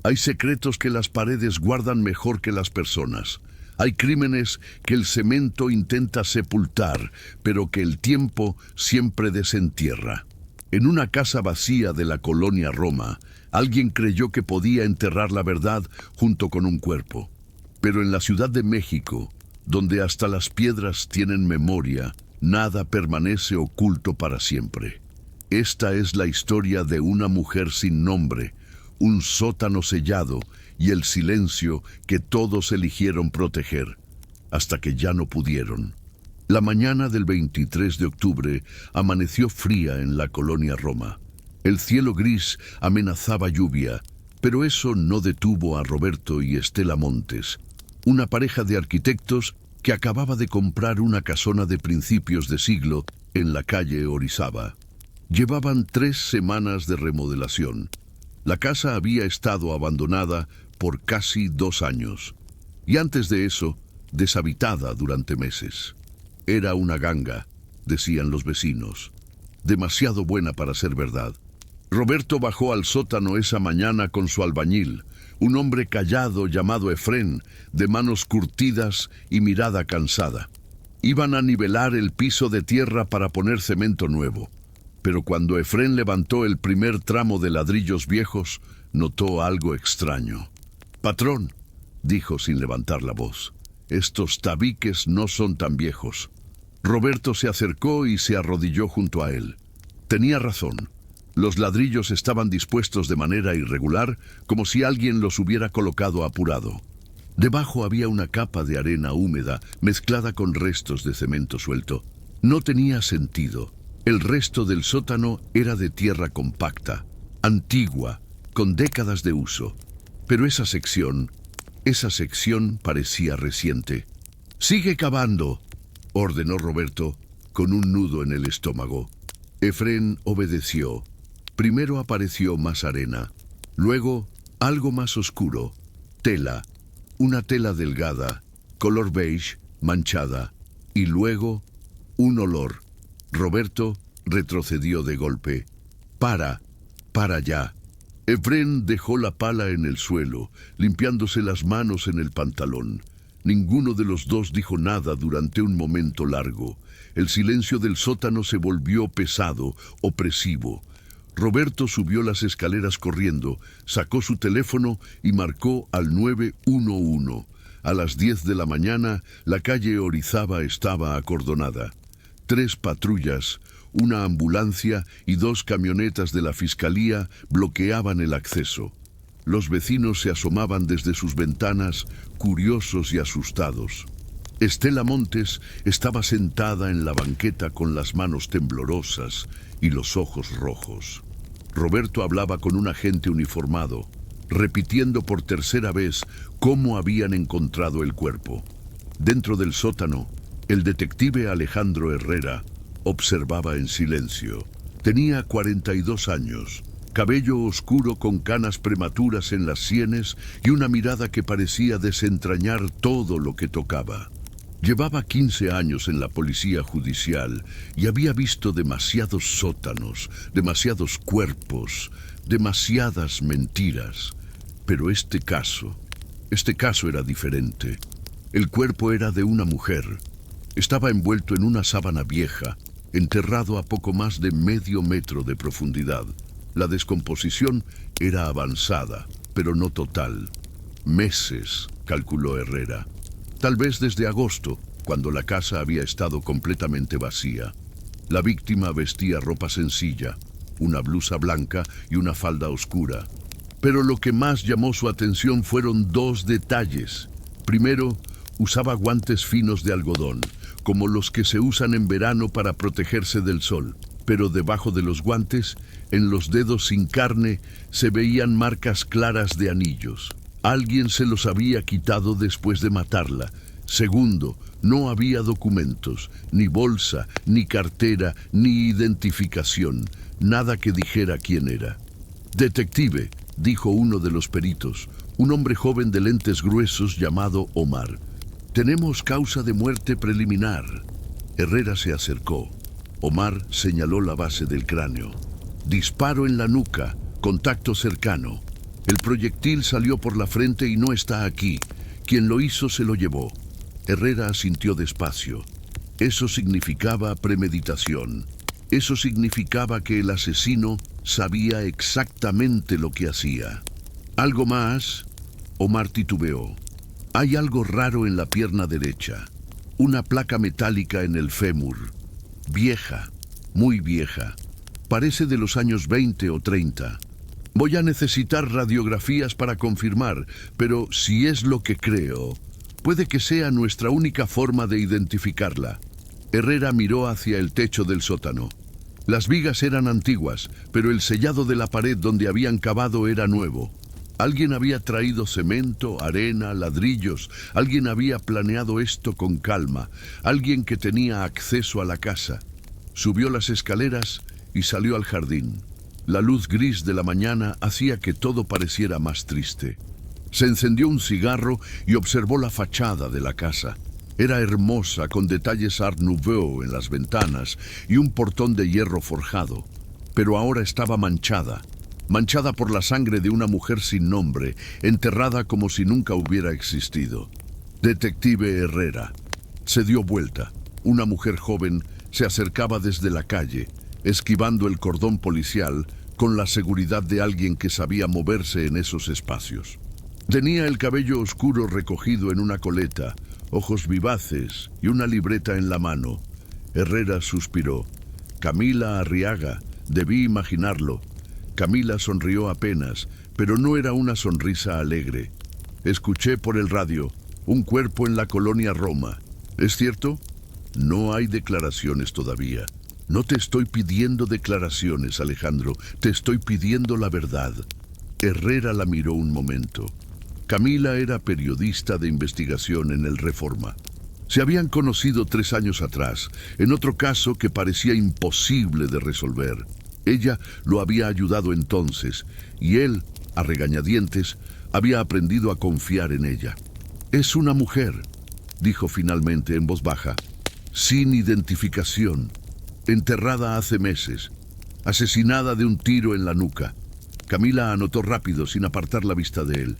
Hay secretos que las paredes guardan mejor que las personas. Hay crímenes que el cemento intenta sepultar, pero que el tiempo siempre desentierra. En una casa vacía de la colonia Roma, alguien creyó que podía enterrar la verdad junto con un cuerpo. Pero en la Ciudad de México, donde hasta las piedras tienen memoria, nada permanece oculto para siempre. Esta es la historia de una mujer sin nombre, un sótano sellado y el silencio que todos eligieron proteger, hasta que ya no pudieron. La mañana del 23 de octubre amaneció fría en la colonia Roma. El cielo gris amenazaba lluvia, pero eso no detuvo a Roberto y Estela Montes, una pareja de arquitectos que acababa de comprar una casona de principios de siglo en la calle Orizaba. Llevaban 3 semanas de remodelación. La casa había estado abandonada por casi 2 años, y antes de eso, deshabitada durante meses. Era una ganga, decían los vecinos, demasiado buena para ser verdad. Roberto bajó al sótano esa mañana con su albañil, un hombre callado llamado Efrén, de manos curtidas y mirada cansada. Iban a nivelar el piso de tierra para poner cemento nuevo, pero cuando Efrén levantó el primer tramo de ladrillos viejos, notó algo extraño. «Patrón», dijo sin levantar la voz, «estos tabiques no son tan viejos». Roberto se acercó y se arrodilló junto a él. Tenía razón. Los ladrillos estaban dispuestos de manera irregular, como si alguien los hubiera colocado apurado. Debajo había una capa de arena húmeda mezclada con restos de cemento suelto. No tenía sentido. El resto del sótano era de tierra compacta, antigua, con décadas de uso. Pero esa sección parecía reciente. «Sigue cavando», ordenó Roberto, con un nudo en el estómago. Efrén obedeció. Primero apareció más arena, luego algo más oscuro, tela, una tela delgada, color beige, manchada, y luego un olor. Roberto retrocedió de golpe. «Para ya». Efrén dejó la pala en el suelo, limpiándose las manos en el pantalón. Ninguno de los dos dijo nada durante un momento largo. El silencio del sótano se volvió pesado, opresivo. Roberto subió las escaleras corriendo, sacó su teléfono y marcó al 911. A las 10 de la mañana, la calle Orizaba estaba acordonada. 3 patrullas, una ambulancia y 2 camionetas de la fiscalía bloqueaban el acceso. Los vecinos se asomaban desde sus ventanas, curiosos y asustados. Estela Montes estaba sentada en la banqueta con las manos temblorosas y los ojos rojos. Roberto hablaba con un agente uniformado, repitiendo por tercera vez cómo habían encontrado el cuerpo. Dentro del sótano, el detective Alejandro Herrera observaba en silencio. Tenía 42 años. Cabello oscuro con canas prematuras en las sienes y una mirada que parecía desentrañar todo lo que tocaba. Llevaba 15 años en la policía judicial y había visto demasiados sótanos, demasiados cuerpos, demasiadas mentiras. Pero este caso era diferente. El cuerpo era de una mujer. Estaba envuelto en una sábana vieja, enterrado a poco más de medio metro de profundidad. La descomposición era avanzada, pero no total. Meses, calculó Herrera. Tal vez desde agosto, cuando la casa había estado completamente vacía. La víctima vestía ropa sencilla, una blusa blanca y una falda oscura. Pero lo que más llamó su atención fueron 2 detalles. Primero, usaba guantes finos de algodón, como los que se usan en verano para protegerse del sol. Pero debajo de los guantes, en los dedos sin carne, se veían marcas claras de anillos. Alguien se los había quitado después de matarla. Segundo, no había documentos, ni bolsa, ni cartera, ni identificación. Nada que dijera quién era. «Detective», dijo uno de los peritos, un hombre joven de lentes gruesos llamado Omar. «Tenemos causa de muerte preliminar». Herrera se acercó. Omar señaló la base del cráneo. «Disparo en la nuca, contacto cercano». El proyectil salió por la frente y no está aquí. Quien lo hizo se lo llevó. Herrera asintió despacio. Eso significaba premeditación. Eso significaba que el asesino sabía exactamente lo que hacía. ¿Algo más? Omar titubeó. Hay algo raro en la pierna derecha. Una placa metálica en el fémur. Vieja, muy vieja. Parece de los años 20 o 30. Voy a necesitar radiografías para confirmar, pero si es lo que creo, puede que sea nuestra única forma de identificarla. Herrera miró hacia el techo del sótano. Las vigas eran antiguas, pero el sellado de la pared donde habían cavado era nuevo. Alguien había traído cemento, arena, ladrillos. Alguien había planeado esto con calma. Alguien que tenía acceso a la casa. Subió las escaleras y salió al jardín. La luz gris de la mañana hacía que todo pareciera más triste. Se encendió un cigarro y observó la fachada de la casa. Era hermosa, con detalles Art Nouveau en las ventanas y un portón de hierro forjado. Pero ahora estaba manchada por la sangre de una mujer sin nombre, enterrada como si nunca hubiera existido. Detective Herrera. Se dio vuelta. Una mujer joven se acercaba desde la calle, esquivando el cordón policial con la seguridad de alguien que sabía moverse en esos espacios. Tenía el cabello oscuro recogido en una coleta, ojos vivaces y una libreta en la mano. Herrera suspiró. Camila Arriaga, debí imaginarlo. Camila sonrió apenas, pero no era una sonrisa alegre. Escuché por el radio, un cuerpo en la colonia Roma. ¿Es cierto? No hay declaraciones todavía. No te estoy pidiendo declaraciones, Alejandro. Te estoy pidiendo la verdad. Herrera la miró un momento. Camila era periodista de investigación en el Reforma. Se habían conocido 3 años atrás, en otro caso que parecía imposible de resolver. Ella lo había ayudado entonces, y él, a regañadientes, había aprendido a confiar en ella. Es una mujer, dijo finalmente en voz baja, sin identificación, enterrada hace meses, asesinada de un tiro en la nuca. Camila anotó rápido, sin apartar la vista de él.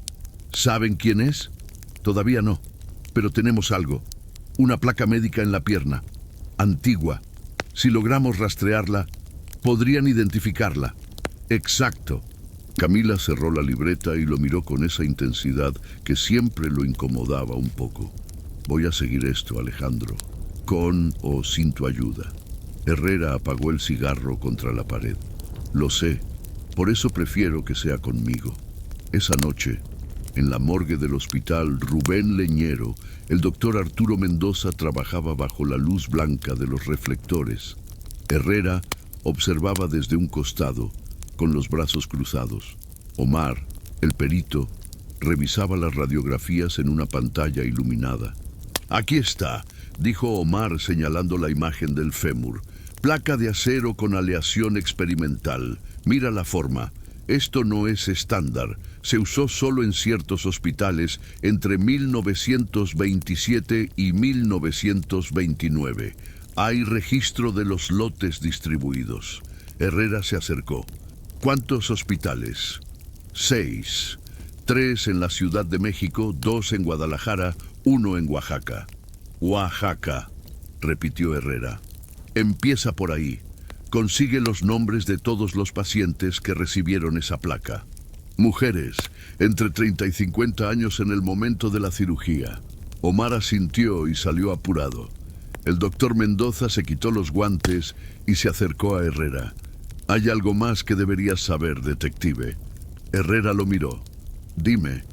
¿Saben quién es? Todavía no, pero tenemos algo. Una placa médica en la pierna, antigua. Si logramos rastrearla, podrían identificarla. Exacto. Camila cerró la libreta y lo miró con esa intensidad que siempre lo incomodaba un poco. Voy a seguir esto, Alejandro, con o sin tu ayuda. Herrera apagó el cigarro contra la pared. Lo sé, por eso prefiero que sea conmigo. Esa noche, en la morgue del hospital Rubén Leñero, el doctor Arturo Mendoza trabajaba bajo la luz blanca de los reflectores. Herrera observaba desde un costado, con los brazos cruzados. Omar, el perito, revisaba las radiografías en una pantalla iluminada. Aquí está, dijo Omar señalando la imagen del fémur. Placa de acero con aleación experimental. Mira la forma. Esto no es estándar. Se usó solo en ciertos hospitales entre 1927 y 1929. Hay registro de los lotes distribuidos. Herrera se acercó. ¿Cuántos hospitales? 6. 3 en la Ciudad de México, 2 en Guadalajara, 1 en Oaxaca. Oaxaca, repitió Herrera. Empieza por ahí. Consigue los nombres de todos los pacientes que recibieron esa placa. Mujeres, entre 30 y 50 años en el momento de la cirugía. Omar asintió y salió apurado. El doctor Mendoza se quitó los guantes y se acercó a Herrera. Hay algo más que deberías saber, detective. Herrera lo miró. Dime,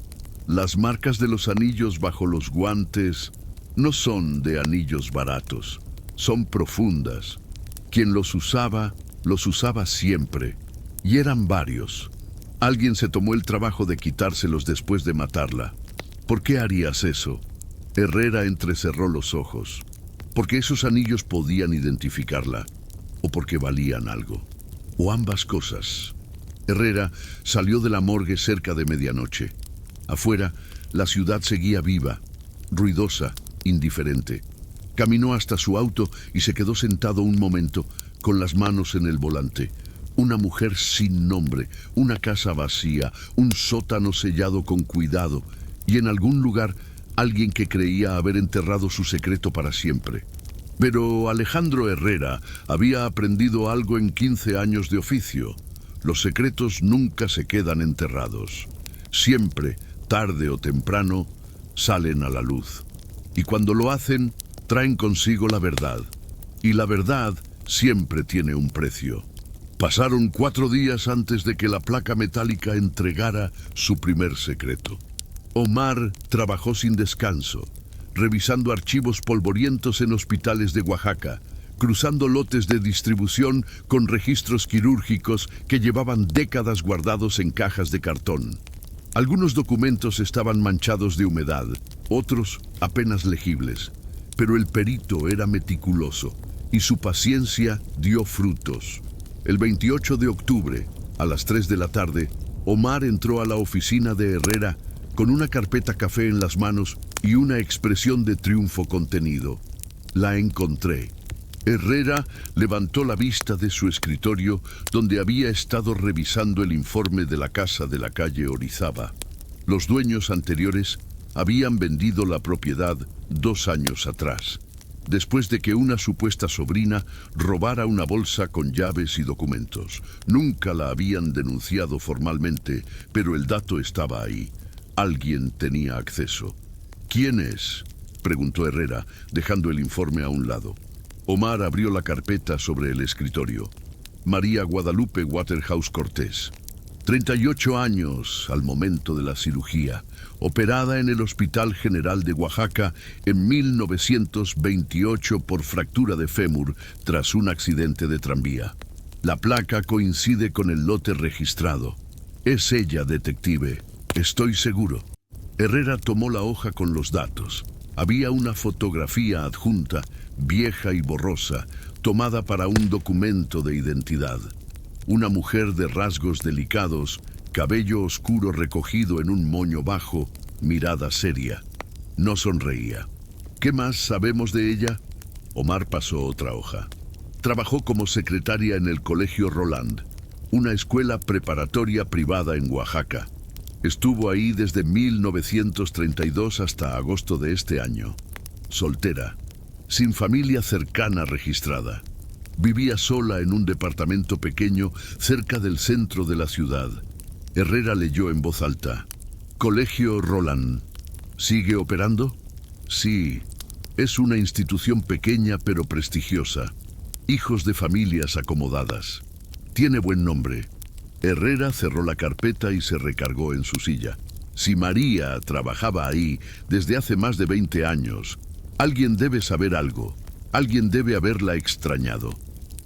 las marcas de los anillos bajo los guantes no son de anillos baratos. Son profundas. Quien los usaba siempre. Y eran varios. Alguien se tomó el trabajo de quitárselos después de matarla. ¿Por qué harías eso? Herrera entrecerró los ojos. Porque esos anillos podían identificarla. O porque valían algo. O ambas cosas. Herrera salió de la morgue cerca de medianoche. Afuera, la ciudad seguía viva, ruidosa, indiferente. Caminó hasta su auto y se quedó sentado un momento, con las manos en el volante. Una mujer sin nombre, una casa vacía, un sótano sellado con cuidado y en algún lugar alguien que creía haber enterrado su secreto para siempre. Pero Alejandro Herrera había aprendido algo en 15 años de oficio. Los secretos nunca se quedan enterrados. Siempre, tarde o temprano, salen a la luz. Y cuando lo hacen, traen consigo la verdad. Y la verdad siempre tiene un precio. Pasaron 4 días antes de que la placa metálica entregara su primer secreto. Omar trabajó sin descanso, revisando archivos polvorientos en hospitales de Oaxaca, cruzando lotes de distribución con registros quirúrgicos que llevaban décadas guardados en cajas de cartón. Algunos documentos estaban manchados de humedad, otros apenas legibles, pero el perito era meticuloso y su paciencia dio frutos. El 28 de octubre, a las 3 de la tarde, Omar entró a la oficina de Herrera con una carpeta café en las manos y una expresión de triunfo contenido. La encontré. Herrera levantó la vista de su escritorio, donde había estado revisando el informe de la casa de la calle Orizaba. Los dueños anteriores habían vendido la propiedad 2 años atrás, después de que una supuesta sobrina robara una bolsa con llaves y documentos. Nunca la habían denunciado formalmente, pero el dato estaba ahí. Alguien tenía acceso. ¿Quién es?, preguntó Herrera, dejando el informe a un lado. Omar abrió la carpeta sobre el escritorio. María Guadalupe Waterhouse Cortés. 38 años al momento de la cirugía, operada en el Hospital General de Oaxaca en 1928 por fractura de fémur tras un accidente de tranvía. La placa coincide con el lote registrado. Es ella, detective. Estoy seguro. Herrera tomó la hoja con los datos. Había una fotografía adjunta, vieja y borrosa, tomada para un documento de identidad. Una mujer de rasgos delicados, cabello oscuro recogido en un moño bajo, mirada seria. No sonreía. ¿Qué más sabemos de ella? Omar pasó otra hoja. Trabajó como secretaria en el Colegio Roland, una escuela preparatoria privada en Oaxaca. Estuvo ahí desde 1932 hasta agosto de este año. Soltera, sin familia cercana registrada. Vivía sola en un departamento pequeño cerca del centro de la ciudad. Herrera leyó en voz alta. Colegio Roland. ¿Sigue operando? Sí. Es una institución pequeña pero prestigiosa. Hijos de familias acomodadas. Tiene buen nombre. Herrera cerró la carpeta y se recargó en su silla. Si María trabajaba ahí desde hace más de 20 años, alguien debe saber algo. Alguien debe haberla extrañado.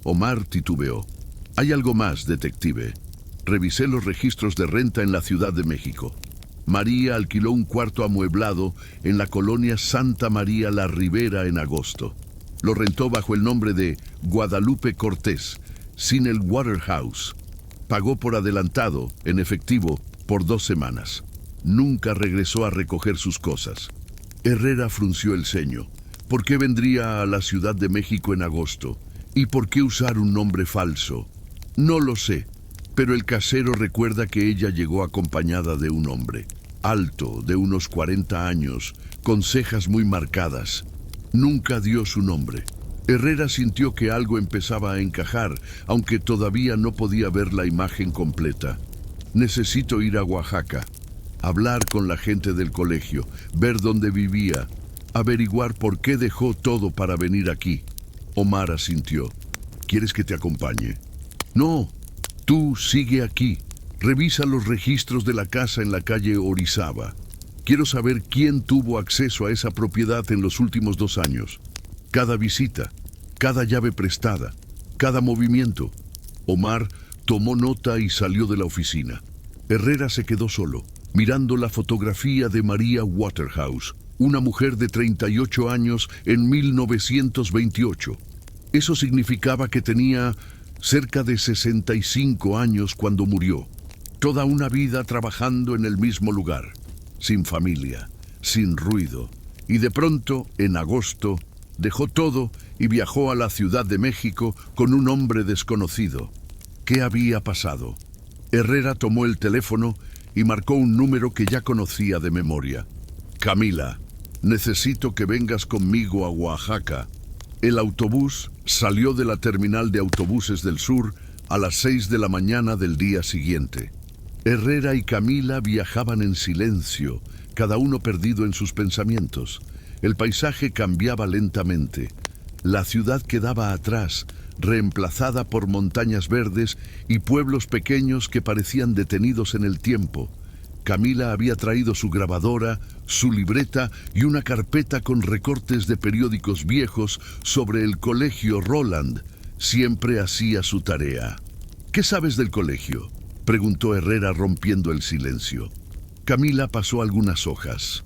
Omar titubeó. Hay algo más, detective. Revisé los registros de renta en la Ciudad de México. María alquiló un cuarto amueblado en la colonia Santa María La Ribera en agosto. Lo rentó bajo el nombre de Guadalupe Cortés, sin el Waterhouse. Pagó por adelantado, en efectivo, por 2 semanas. Nunca regresó a recoger sus cosas. Herrera frunció el ceño. ¿Por qué vendría a la Ciudad de México en agosto? ¿Y por qué usar un nombre falso? No lo sé, pero el casero recuerda que ella llegó acompañada de un hombre, alto, de unos 40 años, con cejas muy marcadas. Nunca dio su nombre. Herrera sintió que algo empezaba a encajar, aunque todavía no podía ver la imagen completa. Necesito ir a Oaxaca, hablar con la gente del colegio, ver dónde vivía, averiguar por qué dejó todo para venir aquí. Omar asintió. ¿Quieres que te acompañe? No, tú sigue aquí. Revisa los registros de la casa en la calle Orizaba. Quiero saber quién tuvo acceso a esa propiedad en los últimos 2 años. Cada visita, cada llave prestada, cada movimiento. Omar tomó nota y salió de la oficina. Herrera se quedó solo, mirando la fotografía de María Waterhouse, una mujer de 38 años en 1928. Eso significaba que tenía cerca de 65 años cuando murió. Toda una vida trabajando en el mismo lugar, sin familia, sin ruido. Y de pronto, en agosto, dejó todo y viajó a la Ciudad de México con un hombre desconocido. ¿Qué había pasado? Herrera tomó el teléfono y marcó un número que ya conocía de memoria. Camila, necesito que vengas conmigo a Oaxaca. El autobús salió de la terminal de autobuses del sur a las 6 de la mañana del día siguiente. Herrera y Camila viajaban en silencio, cada uno perdido en sus pensamientos. El paisaje cambiaba lentamente. La ciudad quedaba atrás, reemplazada por montañas verdes y pueblos pequeños que parecían detenidos en el tiempo. Camila había traído su grabadora, su libreta y una carpeta con recortes de periódicos viejos sobre el colegio Roland. Siempre hacía su tarea. ¿Qué sabes del colegio?, preguntó Herrera rompiendo el silencio. Camila pasó algunas hojas.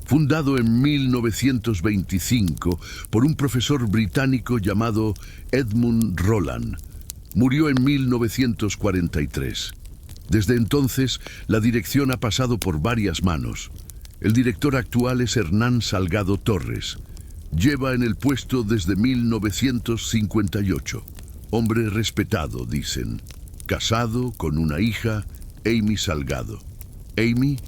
Fundado en 1925 por un profesor británico llamado Edmund Roland. Murió en 1943. Desde entonces, la dirección ha pasado por varias manos. El director actual es Hernán Salgado Torres. Lleva en el puesto desde 1958. Hombre respetado, dicen. Casado con una hija, Amy Salgado. ¿Amy?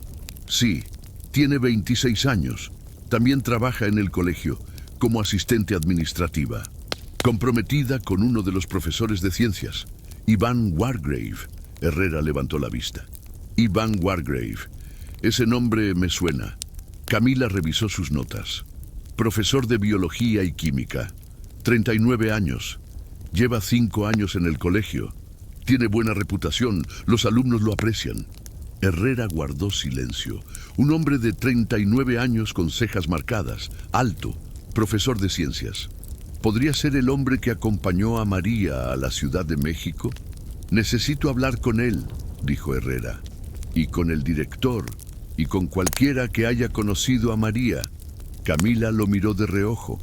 Sí, tiene 26 años. También trabaja en el colegio como asistente administrativa. Comprometida con uno de los profesores de ciencias, Iván Wargrave. Herrera levantó la vista. Iván Wargrave. Ese nombre me suena. Camila revisó sus notas. Profesor de biología y química. 39 años. Lleva 5 años en el colegio. Tiene buena reputación. Los alumnos lo aprecian. Herrera guardó silencio. Un hombre de 39 años con cejas marcadas, alto, profesor de ciencias. ¿Podría ser el hombre que acompañó a María a la Ciudad de México? Necesito hablar con él, dijo Herrera. Y con el director, y con cualquiera que haya conocido a María. Camila lo miró de reojo.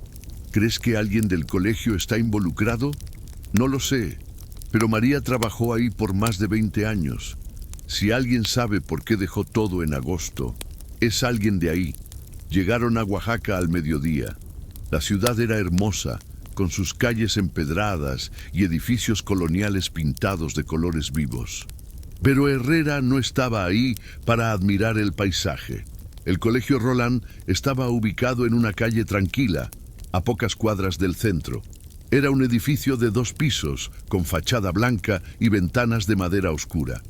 ¿Crees que alguien del colegio está involucrado? No lo sé, pero María trabajó ahí por más de 20 años. Si alguien sabe por qué dejó todo en agosto, es alguien de ahí. Llegaron a Oaxaca al mediodía. La ciudad era hermosa, con sus calles empedradas y edificios coloniales pintados de colores vivos. Pero Herrera no estaba ahí para admirar el paisaje. El colegio Roland estaba ubicado en una calle tranquila, a pocas cuadras del centro. Era un edificio de 2 pisos, con fachada blanca y ventanas de madera oscura.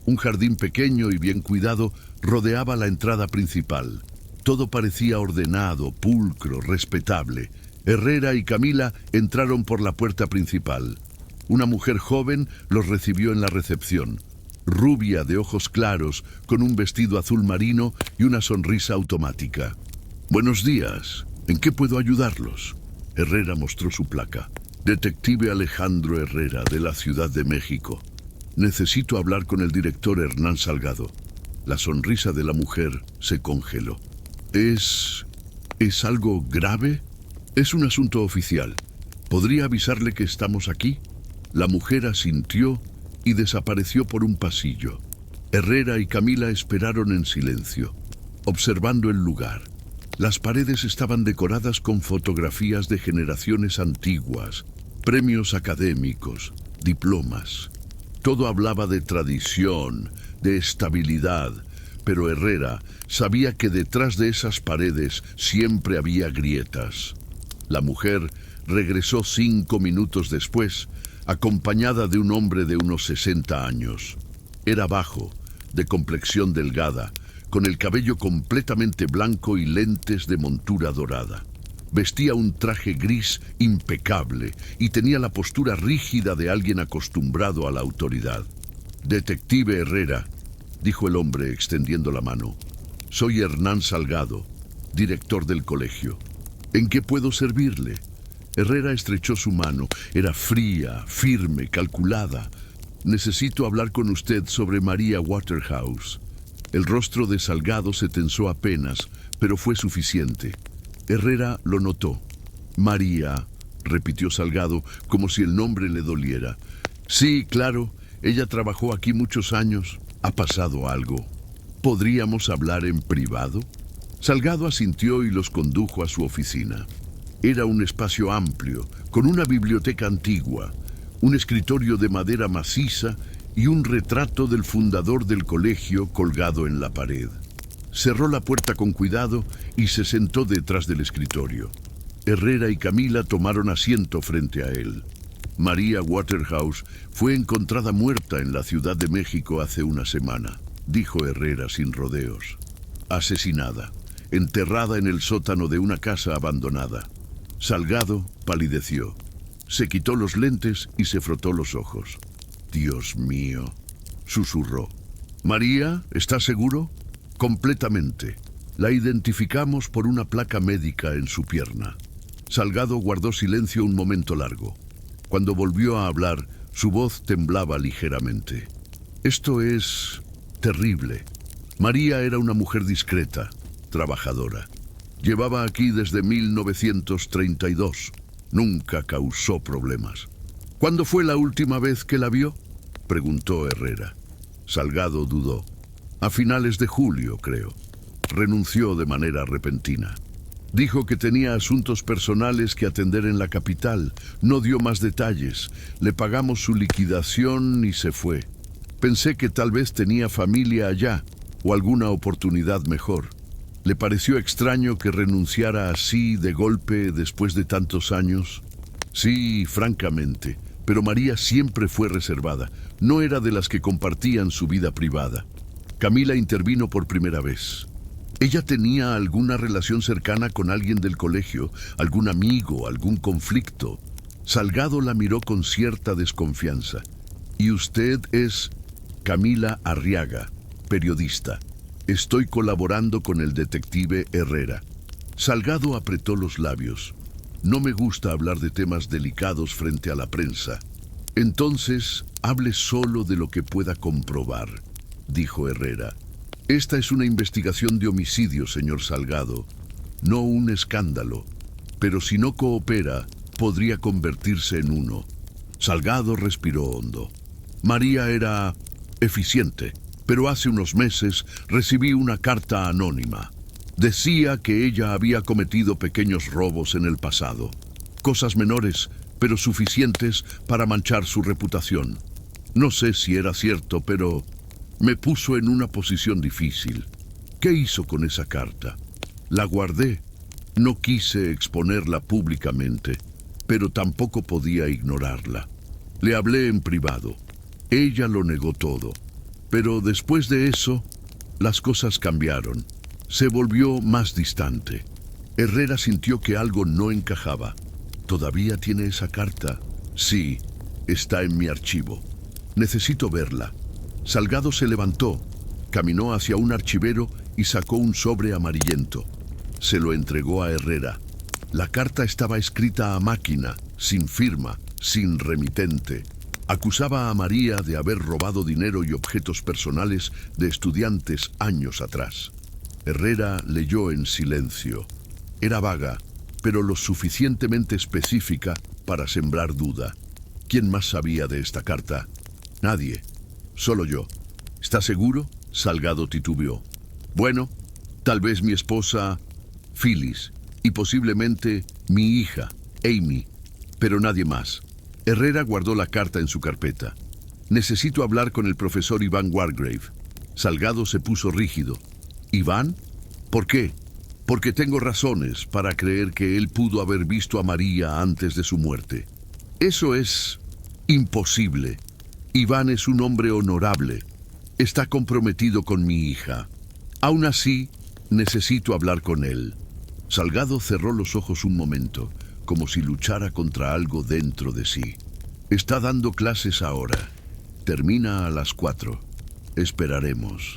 Un jardín pequeño y bien cuidado rodeaba la entrada principal. Todo parecía ordenado, pulcro, respetable. Herrera y Camila entraron por la puerta principal. Una mujer joven los recibió en la recepción. Rubia, de ojos claros, con un vestido azul marino y una sonrisa automática. Buenos días. ¿En qué puedo ayudarlos? Herrera mostró su placa. Detective Alejandro Herrera, de la Ciudad de México. Necesito hablar con el director Hernán Salgado. La sonrisa de la mujer se congeló. ¿Es algo grave? Es un asunto oficial. ¿Podría avisarle que estamos aquí? La mujer asintió y desapareció por un pasillo. Herrera y Camila esperaron en silencio, observando el lugar. Las paredes estaban decoradas con fotografías de generaciones antiguas, premios académicos, diplomas. Todo hablaba de tradición, de estabilidad, pero Herrera sabía que detrás de esas paredes siempre había grietas. La mujer regresó 5 minutos después, acompañada de un hombre de unos 60 años. Era bajo, de complexión delgada, con el cabello completamente blanco y lentes de montura dorada. Vestía un traje gris impecable y tenía la postura rígida de alguien acostumbrado a la autoridad. Detective Herrera, dijo el hombre extendiendo la mano. Soy Hernán Salgado, director del colegio. ¿En qué puedo servirle? Herrera estrechó su mano. Era fría, firme, calculada. Necesito hablar con usted sobre María Waterhouse. El rostro de Salgado se tensó apenas, pero fue suficiente. Herrera lo notó. María, repitió Salgado, como si el nombre le doliera. Sí, claro, ella trabajó aquí muchos años. ¿Ha pasado algo? ¿Podríamos hablar en privado? Salgado asintió y los condujo a su oficina. Era un espacio amplio, con una biblioteca antigua, un escritorio de madera maciza y un retrato del fundador del colegio colgado en la pared. Cerró la puerta con cuidado y se sentó detrás del escritorio. Herrera y Camila tomaron asiento frente a él. María Waterhouse fue encontrada muerta en la Ciudad de México hace una semana, dijo Herrera sin rodeos. Asesinada, enterrada en el sótano de una casa abandonada. Salgado palideció. Se quitó los lentes y se frotó los ojos. Dios mío, susurró. María, ¿estás seguro? Completamente. La identificamos por una placa médica en su pierna. Salgado guardó silencio un momento largo. Cuando volvió a hablar, su voz temblaba ligeramente. Esto es terrible. María era una mujer discreta, trabajadora. Llevaba aquí desde 1932. Nunca causó problemas. ¿Cuándo fue la última vez que la vio?, preguntó Herrera. Salgado dudó. A finales de julio, creo. Renunció de manera repentina. Dijo que tenía asuntos personales que atender en la capital. No dio más detalles. Le pagamos su liquidación y se fue. Pensé que tal vez tenía familia allá o alguna oportunidad mejor. ¿Le pareció extraño que renunciara así de golpe después de tantos años? Sí, francamente, pero María siempre fue reservada. No era de las que compartían su vida privada. Camila intervino por primera vez. ¿Ella tenía alguna relación cercana con alguien del colegio, algún amigo, algún conflicto? Salgado la miró con cierta desconfianza. ¿Y usted es Camila Arriaga, periodista? Estoy colaborando con el detective Herrera. Salgado apretó los labios. No me gusta hablar de temas delicados frente a la prensa. Entonces, hable solo de lo que pueda comprobar, dijo Herrera. Esta es una investigación de homicidio, señor Salgado, no un escándalo. Pero si no coopera, podría convertirse en uno. Salgado respiró hondo. María era eficiente, pero hace unos meses recibí una carta anónima. Decía que ella había cometido pequeños robos en el pasado. Cosas menores, pero suficientes para manchar su reputación. No sé si era cierto, pero me puso en una posición difícil. ¿Qué hizo con esa carta? La guardé. No quise exponerla públicamente, pero tampoco podía ignorarla. Le hablé en privado. Ella lo negó todo. Pero después de eso, las cosas cambiaron. Se volvió más distante. Herrera sintió que algo no encajaba. ¿Todavía tiene esa carta? Sí, está en mi archivo. Necesito verla. Salgado se levantó, caminó hacia un archivero y sacó un sobre amarillento. Se lo entregó a Herrera. La carta estaba escrita a máquina, sin firma, sin remitente. Acusaba a María de haber robado dinero y objetos personales de estudiantes años atrás. Herrera leyó en silencio. Era vaga, pero lo suficientemente específica para sembrar duda. ¿Quién más sabía de esta carta? Nadie. Solo yo. ¿Está seguro? Salgado titubeó. Bueno, tal vez mi esposa, Phyllis, y posiblemente mi hija, Amy, pero nadie más. Herrera guardó la carta en su carpeta. Necesito hablar con el profesor Iván Wargrave. Salgado se puso rígido. ¿Iván? ¿Por qué? Porque tengo razones para creer que él pudo haber visto a María antes de su muerte. Eso es imposible. Iván es un hombre honorable. Está comprometido con mi hija. Aún así, necesito hablar con él. Salgado cerró los ojos un momento, como si luchara contra algo dentro de sí. Está dando clases ahora. Termina a las 4. Esperaremos.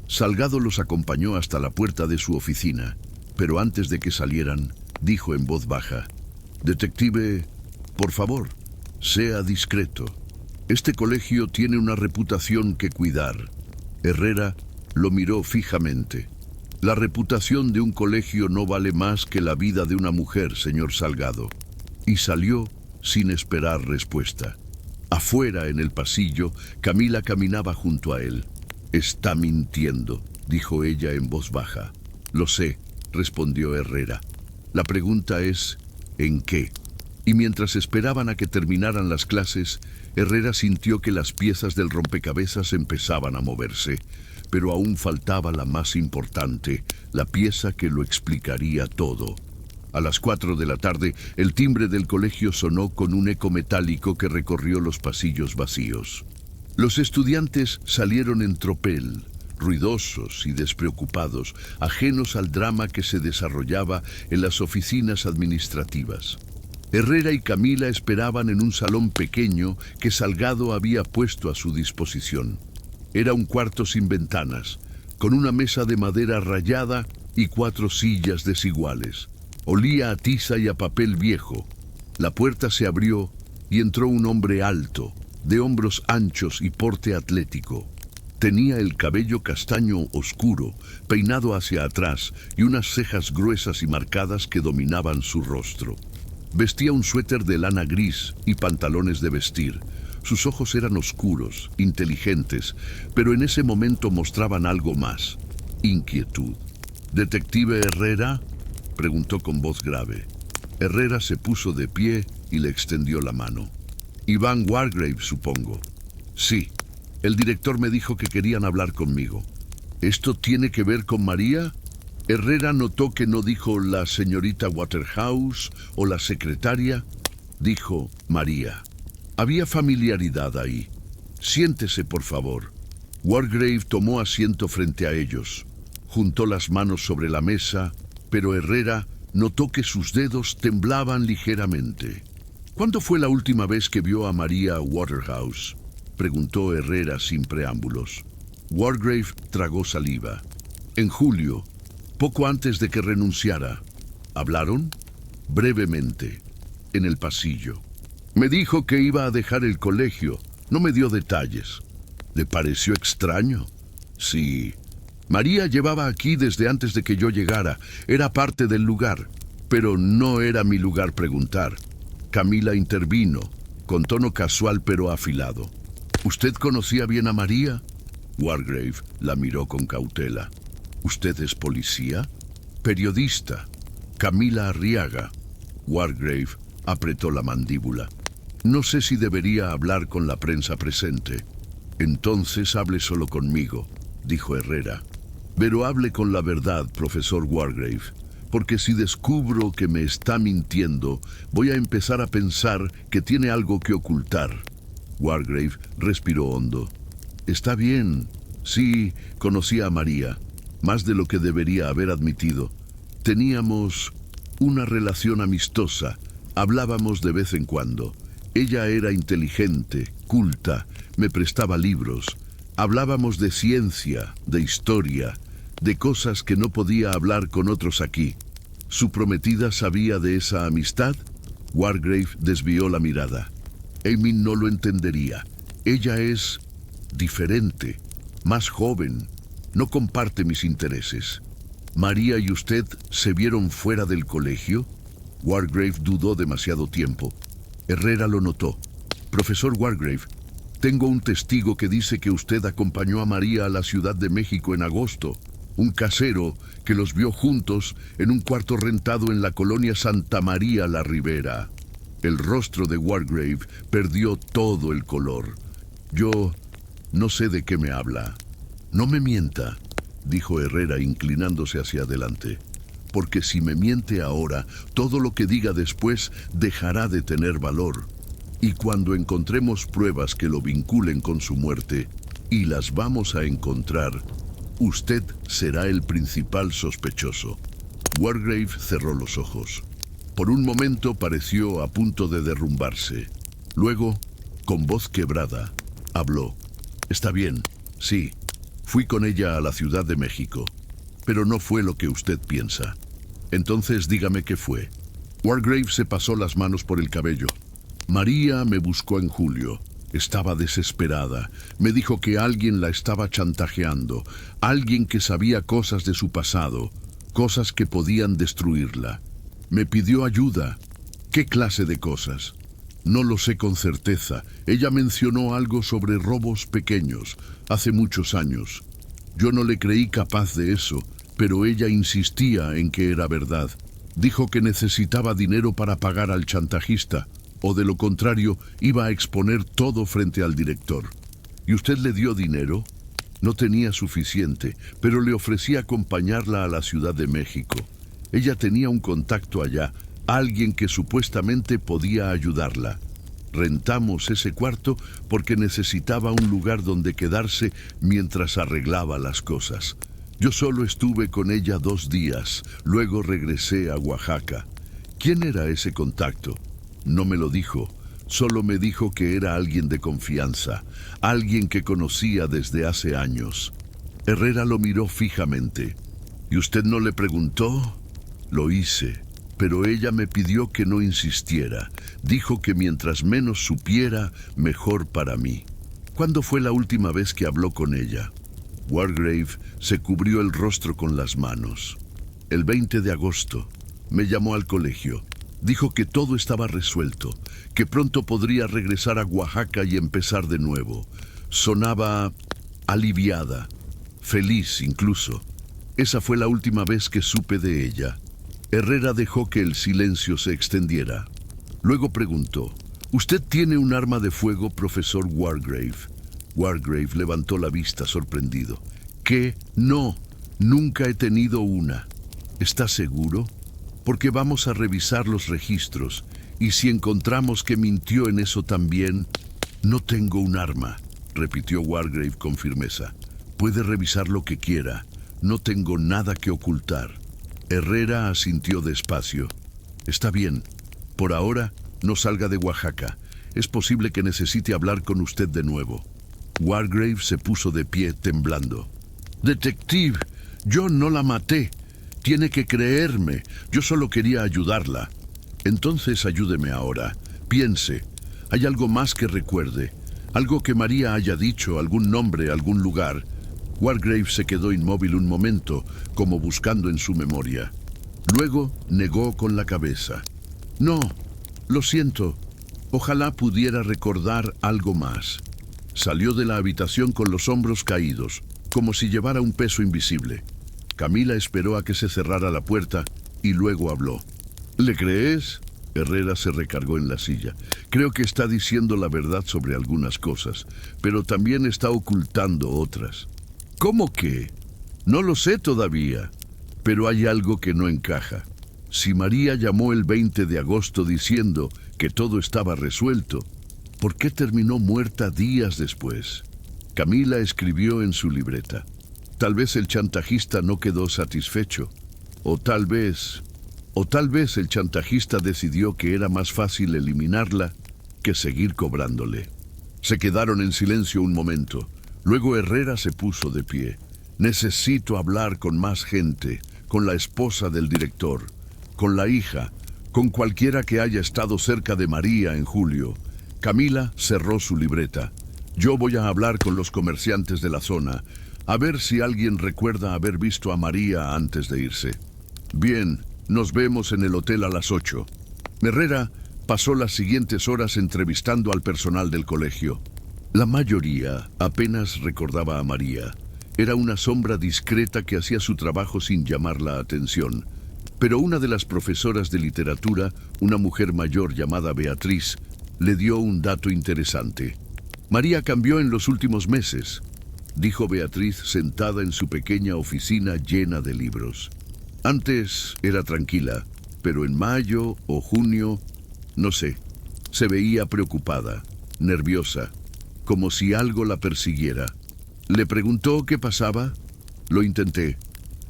Salgado los acompañó hasta la puerta de su oficina, pero antes de que salieran, dijo en voz baja: Detective, por favor, sea discreto. Este colegio tiene una reputación que cuidar. Herrera lo miró fijamente. La reputación de un colegio no vale más que la vida de una mujer, señor Salgado. Y salió sin esperar respuesta. Afuera, en el pasillo, Camila caminaba junto a él. Está mintiendo, dijo ella en voz baja. Lo sé, respondió Herrera. La pregunta es, ¿en qué? Y mientras esperaban a que terminaran las clases, Herrera sintió que las piezas del rompecabezas empezaban a moverse, pero aún faltaba la más importante, la pieza que lo explicaría todo. A las 4 de la tarde, el timbre del colegio sonó con un eco metálico que recorrió los pasillos vacíos. Los estudiantes salieron en tropel, ruidosos y despreocupados, ajenos al drama que se desarrollaba en las oficinas administrativas. Herrera y Camila esperaban en un salón pequeño que Salgado había puesto a su disposición. Era un cuarto sin ventanas, con una mesa de madera rayada y 4 sillas desiguales. Olía a tiza y a papel viejo. La puerta se abrió y entró un hombre alto, de hombros anchos y porte atlético. Tenía el cabello castaño oscuro, peinado hacia atrás, y unas cejas gruesas y marcadas que dominaban su rostro. Vestía un suéter de lana gris y pantalones de vestir. Sus ojos eran oscuros, inteligentes, pero en ese momento mostraban algo más: inquietud. «¿Detective Herrera?», preguntó con voz grave. Herrera se puso de pie y le extendió la mano. «Iván Wargrave, supongo». «Sí. El director me dijo que querían hablar conmigo». «¿Esto tiene que ver con María?». Herrera notó que no dijo la señorita Waterhouse o la secretaria. Dijo María. Había familiaridad ahí. «Siéntese, por favor». Wargrave tomó asiento frente a ellos. Juntó las manos sobre la mesa, pero Herrera notó que sus dedos temblaban ligeramente. «¿Cuándo fue la última vez que vio a María Waterhouse?», preguntó Herrera sin preámbulos. Wargrave tragó saliva. «En julio, poco antes de que renunciara». «¿Hablaron?». «Brevemente, en el pasillo. Me dijo que iba a dejar el colegio. No me dio detalles». «¿Le pareció extraño?». «Sí. María llevaba aquí desde antes de que yo llegara. Era parte del lugar, pero no era mi lugar preguntar». Camila intervino, con tono casual pero afilado. «¿Usted conocía bien a María?». Wargrave la miró con cautela. «¿Usted es policía?». «Periodista». «Camila Arriaga». Wargrave apretó la mandíbula. «No sé si debería hablar con la prensa presente». «Entonces hable solo conmigo», dijo Herrera. «Pero hable con la verdad, profesor Wargrave, porque si descubro que me está mintiendo, voy a empezar a pensar que tiene algo que ocultar». Wargrave respiró hondo. «Está bien. Sí, conocía a María, más de lo que debería haber admitido. Teníamos una relación amistosa, hablábamos de vez en cuando. Ella era inteligente, culta, me prestaba libros. Hablábamos de ciencia, de historia, de cosas que no podía hablar con otros aquí». «¿Su prometida sabía de esa amistad?». Wargrave desvió la mirada. «Amy no lo entendería. Ella es diferente, más joven, no comparte mis intereses». «¿María y usted se vieron fuera del colegio?». Wargrave dudó demasiado tiempo. Herrera lo notó. «Profesor Wargrave, tengo un testigo que dice que usted acompañó a María a la Ciudad de México en agosto. Un casero que los vio juntos en un cuarto rentado en la colonia Santa María la Ribera». El rostro de Wargrave perdió todo el color. «Yo no sé de qué me habla». «No me mienta», dijo Herrera inclinándose hacia adelante, «porque si me miente ahora, todo lo que diga después dejará de tener valor. Y cuando encontremos pruebas que lo vinculen con su muerte, y las vamos a encontrar, usted será el principal sospechoso». Wargrave cerró los ojos. Por un momento pareció a punto de derrumbarse. Luego, con voz quebrada, habló. «Está bien, sí. Fui con ella a la Ciudad de México. Pero no fue lo que usted piensa. Entonces dígame qué fue». Wargrave se pasó las manos por el cabello. «María me buscó en julio. Estaba desesperada. Me dijo que alguien la estaba chantajeando. Alguien que sabía cosas de su pasado. Cosas que podían destruirla. Me pidió ayuda». «¿Qué clase de cosas?». «No lo sé con certeza. Ella mencionó algo sobre robos pequeños, hace muchos años. Yo no le creí capaz de eso, pero ella insistía en que era verdad. Dijo que necesitaba dinero para pagar al chantajista, o de lo contrario iba a exponer todo frente al director. ¿Y usted le dio dinero? No tenía suficiente, pero le ofrecí acompañarla a la Ciudad de México. Ella tenía un contacto allá, alguien que supuestamente podía ayudarla. Rentamos ese cuarto porque necesitaba un lugar donde quedarse mientras arreglaba las cosas. Yo solo estuve con ella 2 días, luego regresé a Oaxaca. ¿Quién era ese contacto? No me lo dijo, solo me dijo que era alguien de confianza, alguien que conocía desde hace años. Herrera lo miró fijamente. ¿Y usted no le preguntó? Lo hice, pero ella me pidió que no insistiera. Dijo que mientras menos supiera, mejor para mí. ¿Cuándo fue la última vez que habló con ella? Wargrave se cubrió el rostro con las manos. El 20 de agosto. Me llamó al colegio. Dijo que todo estaba resuelto, que pronto podría regresar a Oaxaca y empezar de nuevo. Sonaba aliviada, feliz incluso. Esa fue la última vez que supe de ella. Herrera dejó que el silencio se extendiera. Luego preguntó, ¿usted tiene un arma de fuego, profesor Wargrave? Wargrave levantó la vista sorprendido. ¿Qué? No, nunca he tenido una. ¿Está seguro? Porque vamos a revisar los registros, y si encontramos que mintió en eso también... No tengo un arma, repitió Wargrave con firmeza. Puede revisar lo que quiera. No tengo nada que ocultar. Herrera asintió despacio. Está bien. Por ahora, no salga de Oaxaca. Es posible que necesite hablar con usted de nuevo. Wargrave se puso de pie, temblando. Detective, yo no la maté. Tiene que creerme. Yo solo quería ayudarla. Entonces ayúdeme ahora. Piense. ¿Hay algo más que recuerde? Algo que María haya dicho, algún nombre, algún lugar. Wargrave se quedó inmóvil un momento, como buscando en su memoria. Luego negó con la cabeza. No, lo siento. Ojalá pudiera recordar algo más. Salió de la habitación con los hombros caídos, como si llevara un peso invisible. Camila esperó a que se cerrara la puerta y luego habló. ¿Le crees? Herrera se recargó en la silla. Creo que está diciendo la verdad sobre algunas cosas, pero también está ocultando otras. ¿Cómo que? No lo sé todavía, pero hay algo que no encaja. Si María llamó el 20 de agosto diciendo que todo estaba resuelto, ¿por qué terminó muerta días después? Camila escribió en su libreta. Tal vez el chantajista no quedó satisfecho. O tal vez el chantajista decidió que era más fácil eliminarla que seguir cobrándole. Se quedaron en silencio un momento. Luego Herrera se puso de pie. Necesito hablar con más gente, con la esposa del director, con la hija, con cualquiera que haya estado cerca de María en julio. Camila cerró su libreta. Yo voy a hablar con los comerciantes de la zona, a ver si alguien recuerda haber visto a María antes de irse. Bien, nos vemos en el hotel a las 8. Herrera pasó las siguientes horas entrevistando al personal del colegio. La mayoría apenas recordaba a María. Era una sombra discreta que hacía su trabajo sin llamar la atención. Pero una de las profesoras de literatura, una mujer mayor llamada Beatriz, le dio un dato interesante. María cambió en los últimos meses, dijo Beatriz sentada en su pequeña oficina llena de libros. Antes era tranquila, pero en mayo o junio, no sé, se veía preocupada, nerviosa, como si algo la persiguiera. Le preguntó qué pasaba. Lo intenté,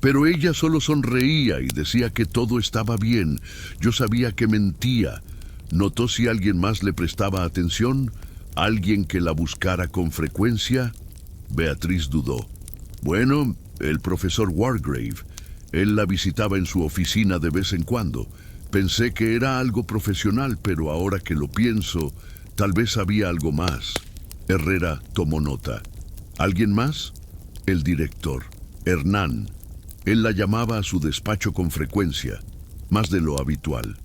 pero ella solo sonreía y decía que todo estaba bien. Yo sabía que mentía. ¿Notó si alguien más le prestaba atención? ¿Alguien que la buscara con frecuencia? Beatriz dudó. Bueno, el profesor Wargrave. Él la visitaba en su oficina de vez en cuando. Pensé que era algo profesional, pero ahora que lo pienso, tal vez había algo más. Herrera tomó nota. ¿Alguien más? El director, Hernán. Él la llamaba a su despacho con frecuencia, más de lo habitual.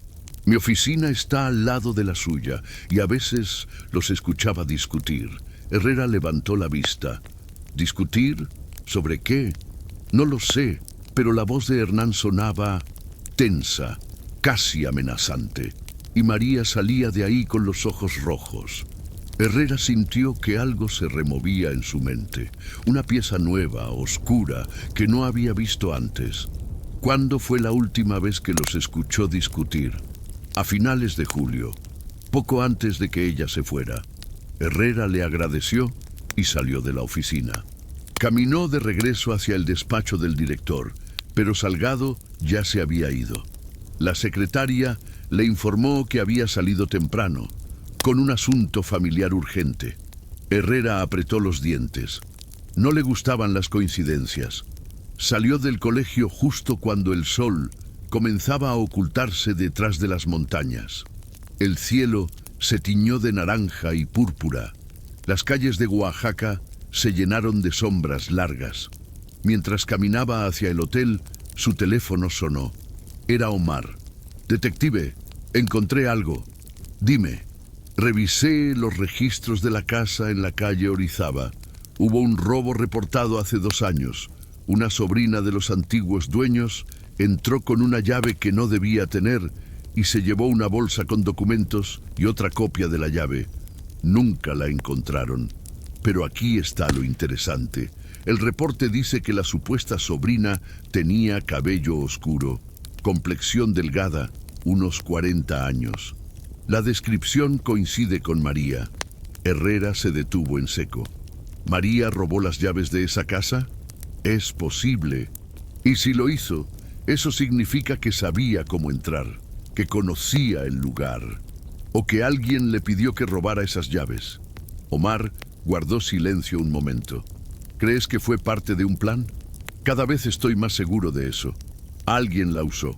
Mi oficina está al lado de la suya y a veces los escuchaba discutir. Herrera levantó la vista. ¿Discutir? ¿Sobre qué? No lo sé, pero la voz de Hernán sonaba tensa, casi amenazante, y María salía de ahí con los ojos rojos. Herrera sintió que algo se removía en su mente, una pieza nueva, oscura, que no había visto antes. ¿Cuándo fue la última vez que los escuchó discutir? A finales de julio, poco antes de que ella se fuera. Herrera le agradeció y salió de la oficina. Caminó de regreso hacia el despacho del director, pero Salgado ya se había ido. La secretaria le informó que había salido temprano, con un asunto familiar urgente. Herrera apretó los dientes. No le gustaban las coincidencias. Salió del colegio justo cuando el sol comenzaba a ocultarse detrás de las montañas. El cielo se tiñó de naranja y púrpura. Las calles de Oaxaca se llenaron de sombras largas. Mientras caminaba hacia el hotel, su teléfono sonó. Era Omar. «Detective, encontré algo. Dime». Revisé los registros de la casa en la calle Orizaba. Hubo un robo reportado hace 2 años. Una sobrina de los antiguos dueños entró con una llave que no debía tener y se llevó una bolsa con documentos y otra copia de la llave. Nunca la encontraron. Pero aquí está lo interesante. El reporte dice que la supuesta sobrina tenía cabello oscuro, complexión delgada, unos 40 años. La descripción coincide con María. Herrera se detuvo en seco. ¿María robó las llaves de esa casa? Es posible. Y si lo hizo, eso significa que sabía cómo entrar, que conocía el lugar, o que alguien le pidió que robara esas llaves. Omar guardó silencio un momento. ¿Crees que fue parte de un plan? Cada vez estoy más seguro de eso. Alguien la usó.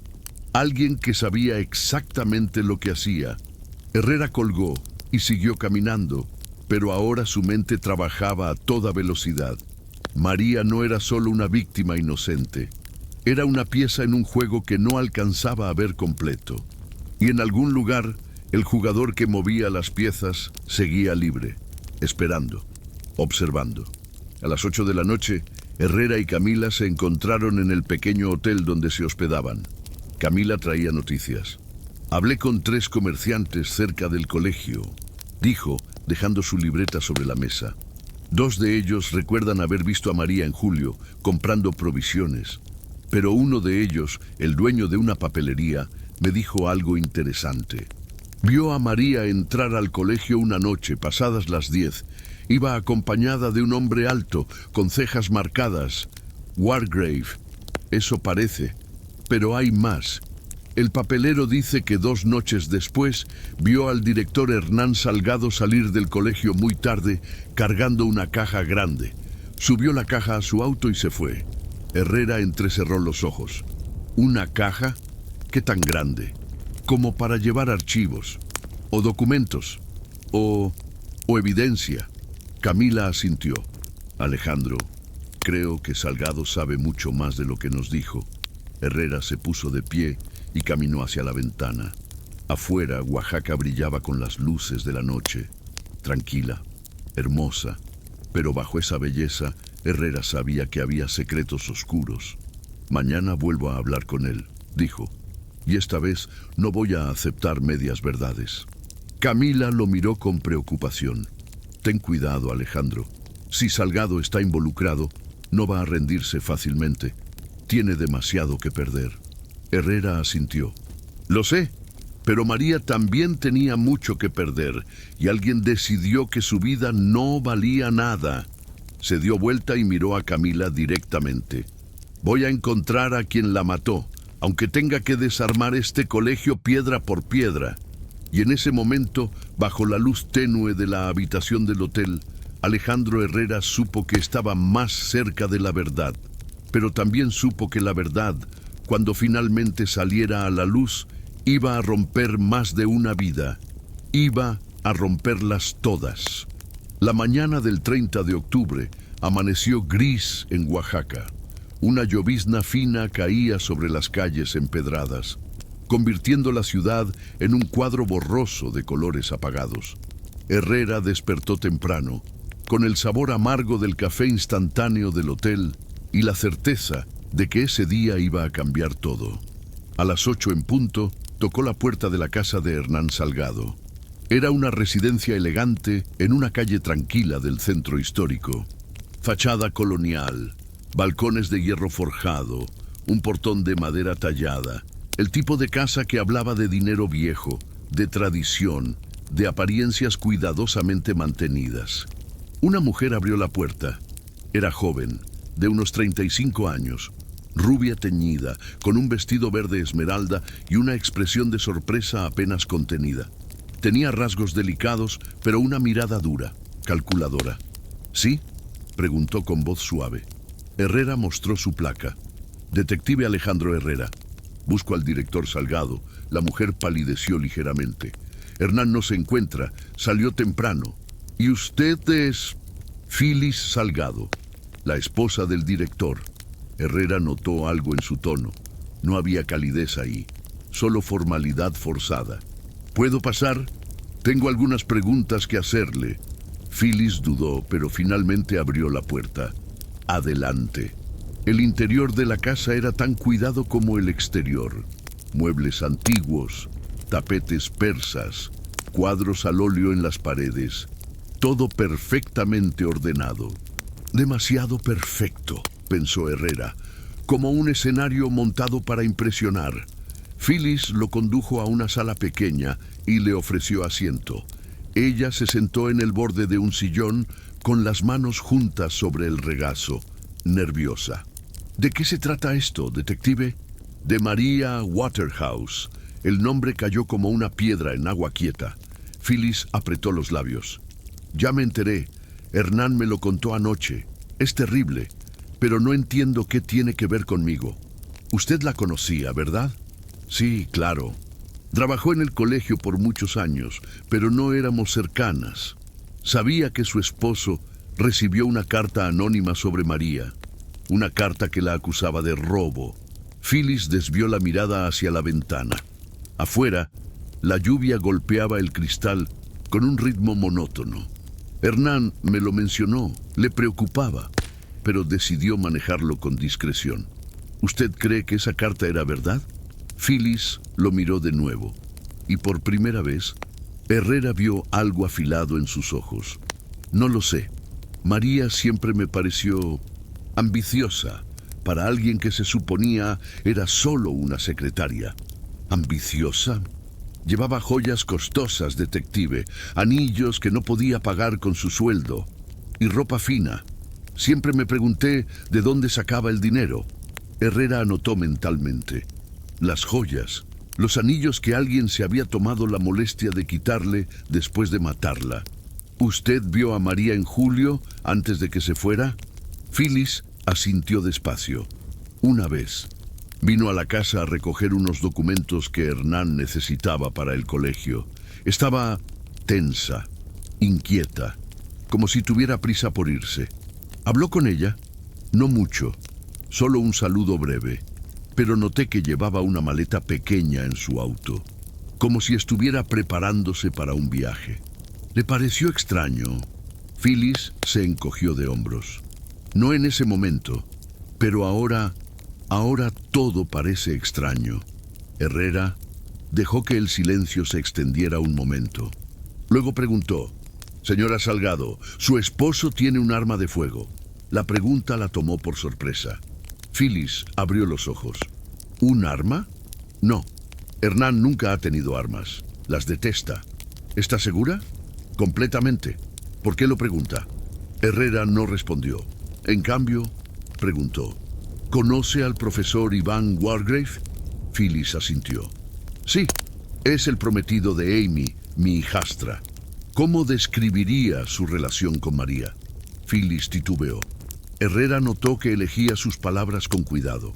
Alguien que sabía exactamente lo que hacía. Herrera colgó y siguió caminando, pero ahora su mente trabajaba a toda velocidad. María no era solo una víctima inocente. Era una pieza en un juego que no alcanzaba a ver completo. Y en algún lugar, el jugador que movía las piezas seguía libre, esperando, observando. A las 8 de la noche, Herrera y Camila se encontraron en el pequeño hotel donde se hospedaban. Camila traía noticias. «Hablé con 3 comerciantes cerca del colegio», dijo, dejando su libreta sobre la mesa. 2 de ellos recuerdan haber visto a María en julio, comprando provisiones. Pero uno de ellos, el dueño de una papelería, me dijo algo interesante. Vio a María entrar al colegio una noche, pasadas las 10. Iba acompañada de un hombre alto, con cejas marcadas. Wargrave. Eso parece. Pero hay más. El papelero dice que 2 noches después vio al director Hernán Salgado salir del colegio muy tarde cargando una caja grande. Subió la caja a su auto y se fue. Herrera entrecerró los ojos. ¿Una caja? ¿Qué tan grande? Como para llevar archivos, o documentos, o evidencia. Camila asintió. Alejandro, creo que Salgado sabe mucho más de lo que nos dijo. Herrera se puso de pie y caminó hacia la ventana. Afuera, Oaxaca brillaba con las luces de la noche, tranquila, hermosa, pero bajo esa belleza, Herrera sabía que había secretos oscuros. Mañana vuelvo a hablar con él, dijo, y esta vez no voy a aceptar medias verdades. Camila lo miró con preocupación. Ten cuidado, Alejandro. Si Salgado está involucrado, no va a rendirse fácilmente. Tiene demasiado que perder. Herrera asintió. Lo sé, pero María también tenía mucho que perder y alguien decidió que su vida no valía nada. Se dio vuelta y miró a Camila directamente. Voy a encontrar a quien la mató, aunque tenga que desarmar este colegio piedra por piedra. Y en ese momento, bajo la luz tenue de la habitación del hotel, Alejandro Herrera supo que estaba más cerca de la verdad. Pero también supo que la verdad, cuando finalmente saliera a la luz, iba a romper más de una vida. Iba a romperlas todas. La mañana del 30 de octubre amaneció gris en Oaxaca. Una llovizna fina caía sobre las calles empedradas, convirtiendo la ciudad en un cuadro borroso de colores apagados. Herrera despertó temprano, con el sabor amargo del café instantáneo del hotel y la certeza de que ese día iba a cambiar todo. A las 8 en punto, tocó la puerta de la casa de Hernán Salgado. Era una residencia elegante en una calle tranquila del centro histórico. Fachada colonial, balcones de hierro forjado, un portón de madera tallada. El tipo de casa que hablaba de dinero viejo, de tradición, de apariencias cuidadosamente mantenidas. Una mujer abrió la puerta. Era joven, de unos 35 años, rubia teñida, con un vestido verde esmeralda y una expresión de sorpresa apenas contenida. Tenía rasgos delicados, pero una mirada dura, calculadora. ¿Sí?, preguntó con voz suave. Herrera mostró su placa. Detective Alejandro Herrera. Busco al director Salgado. La mujer palideció ligeramente. Hernán no se encuentra. Salió temprano. ¿Y usted es...? Phyllis Salgado, la esposa del director. Herrera notó algo en su tono. No había calidez ahí, solo formalidad forzada. ¿Puedo pasar? Tengo algunas preguntas que hacerle. Phyllis dudó, pero finalmente abrió la puerta. Adelante. El interior de la casa era tan cuidado como el exterior. Muebles antiguos, tapetes persas, cuadros al óleo en las paredes. Todo perfectamente ordenado. Demasiado perfecto, pensó Herrera, como un escenario montado para impresionar. Phyllis lo condujo a una sala pequeña y le ofreció asiento. Ella se sentó en el borde de un sillón con las manos juntas sobre el regazo, nerviosa. ¿De qué se trata esto, detective? De María Waterhouse. El nombre cayó como una piedra en agua quieta. Phyllis apretó los labios. Ya me enteré. Hernán me lo contó anoche. Es terrible, pero no entiendo qué tiene que ver conmigo. Usted la conocía, ¿verdad? Sí, claro. Trabajó en el colegio por muchos años, pero no éramos cercanas. Sabía que su esposo recibió una carta anónima sobre María, una carta que la acusaba de robo. Phyllis desvió la mirada hacia la ventana. Afuera, la lluvia golpeaba el cristal con un ritmo monótono. Hernán me lo mencionó, le preocupaba, pero decidió manejarlo con discreción. ¿Usted cree que esa carta era verdad? Phyllis lo miró de nuevo, y por primera vez, Herrera vio algo afilado en sus ojos. No lo sé. María siempre me pareció ambiciosa para alguien que se suponía era solo una secretaria. ¿Ambiciosa? Llevaba joyas costosas, detective, anillos que no podía pagar con su sueldo, y ropa fina. Siempre me pregunté de dónde sacaba el dinero. Herrera anotó mentalmente. Las joyas, los anillos que alguien se había tomado la molestia de quitarle después de matarla. ¿Usted vio a María en julio, antes de que se fuera? Phyllis asintió despacio. Una vez. Vino a la casa a recoger unos documentos que Hernán necesitaba para el colegio. Estaba tensa, inquieta, como si tuviera prisa por irse. ¿Habló con ella? No mucho, solo un saludo breve, pero noté que llevaba una maleta pequeña en su auto, como si estuviera preparándose para un viaje. ¿Le pareció extraño? Phyllis se encogió de hombros. No en ese momento, pero ahora todo parece extraño. Herrera dejó que el silencio se extendiera un momento. Luego preguntó, «Señora Salgado, su esposo tiene un arma de fuego». La pregunta la tomó por sorpresa. Phyllis abrió los ojos. ¿Un arma? No. Hernán nunca ha tenido armas. Las detesta. ¿Está segura? Completamente. ¿Por qué lo pregunta? Herrera no respondió. En cambio, preguntó, ¿conoce al profesor Iván Wargrave? Phyllis asintió. Sí, es el prometido de Amy, mi hijastra. ¿Cómo describiría su relación con María? Phyllis titubeó. Herrera notó que elegía sus palabras con cuidado.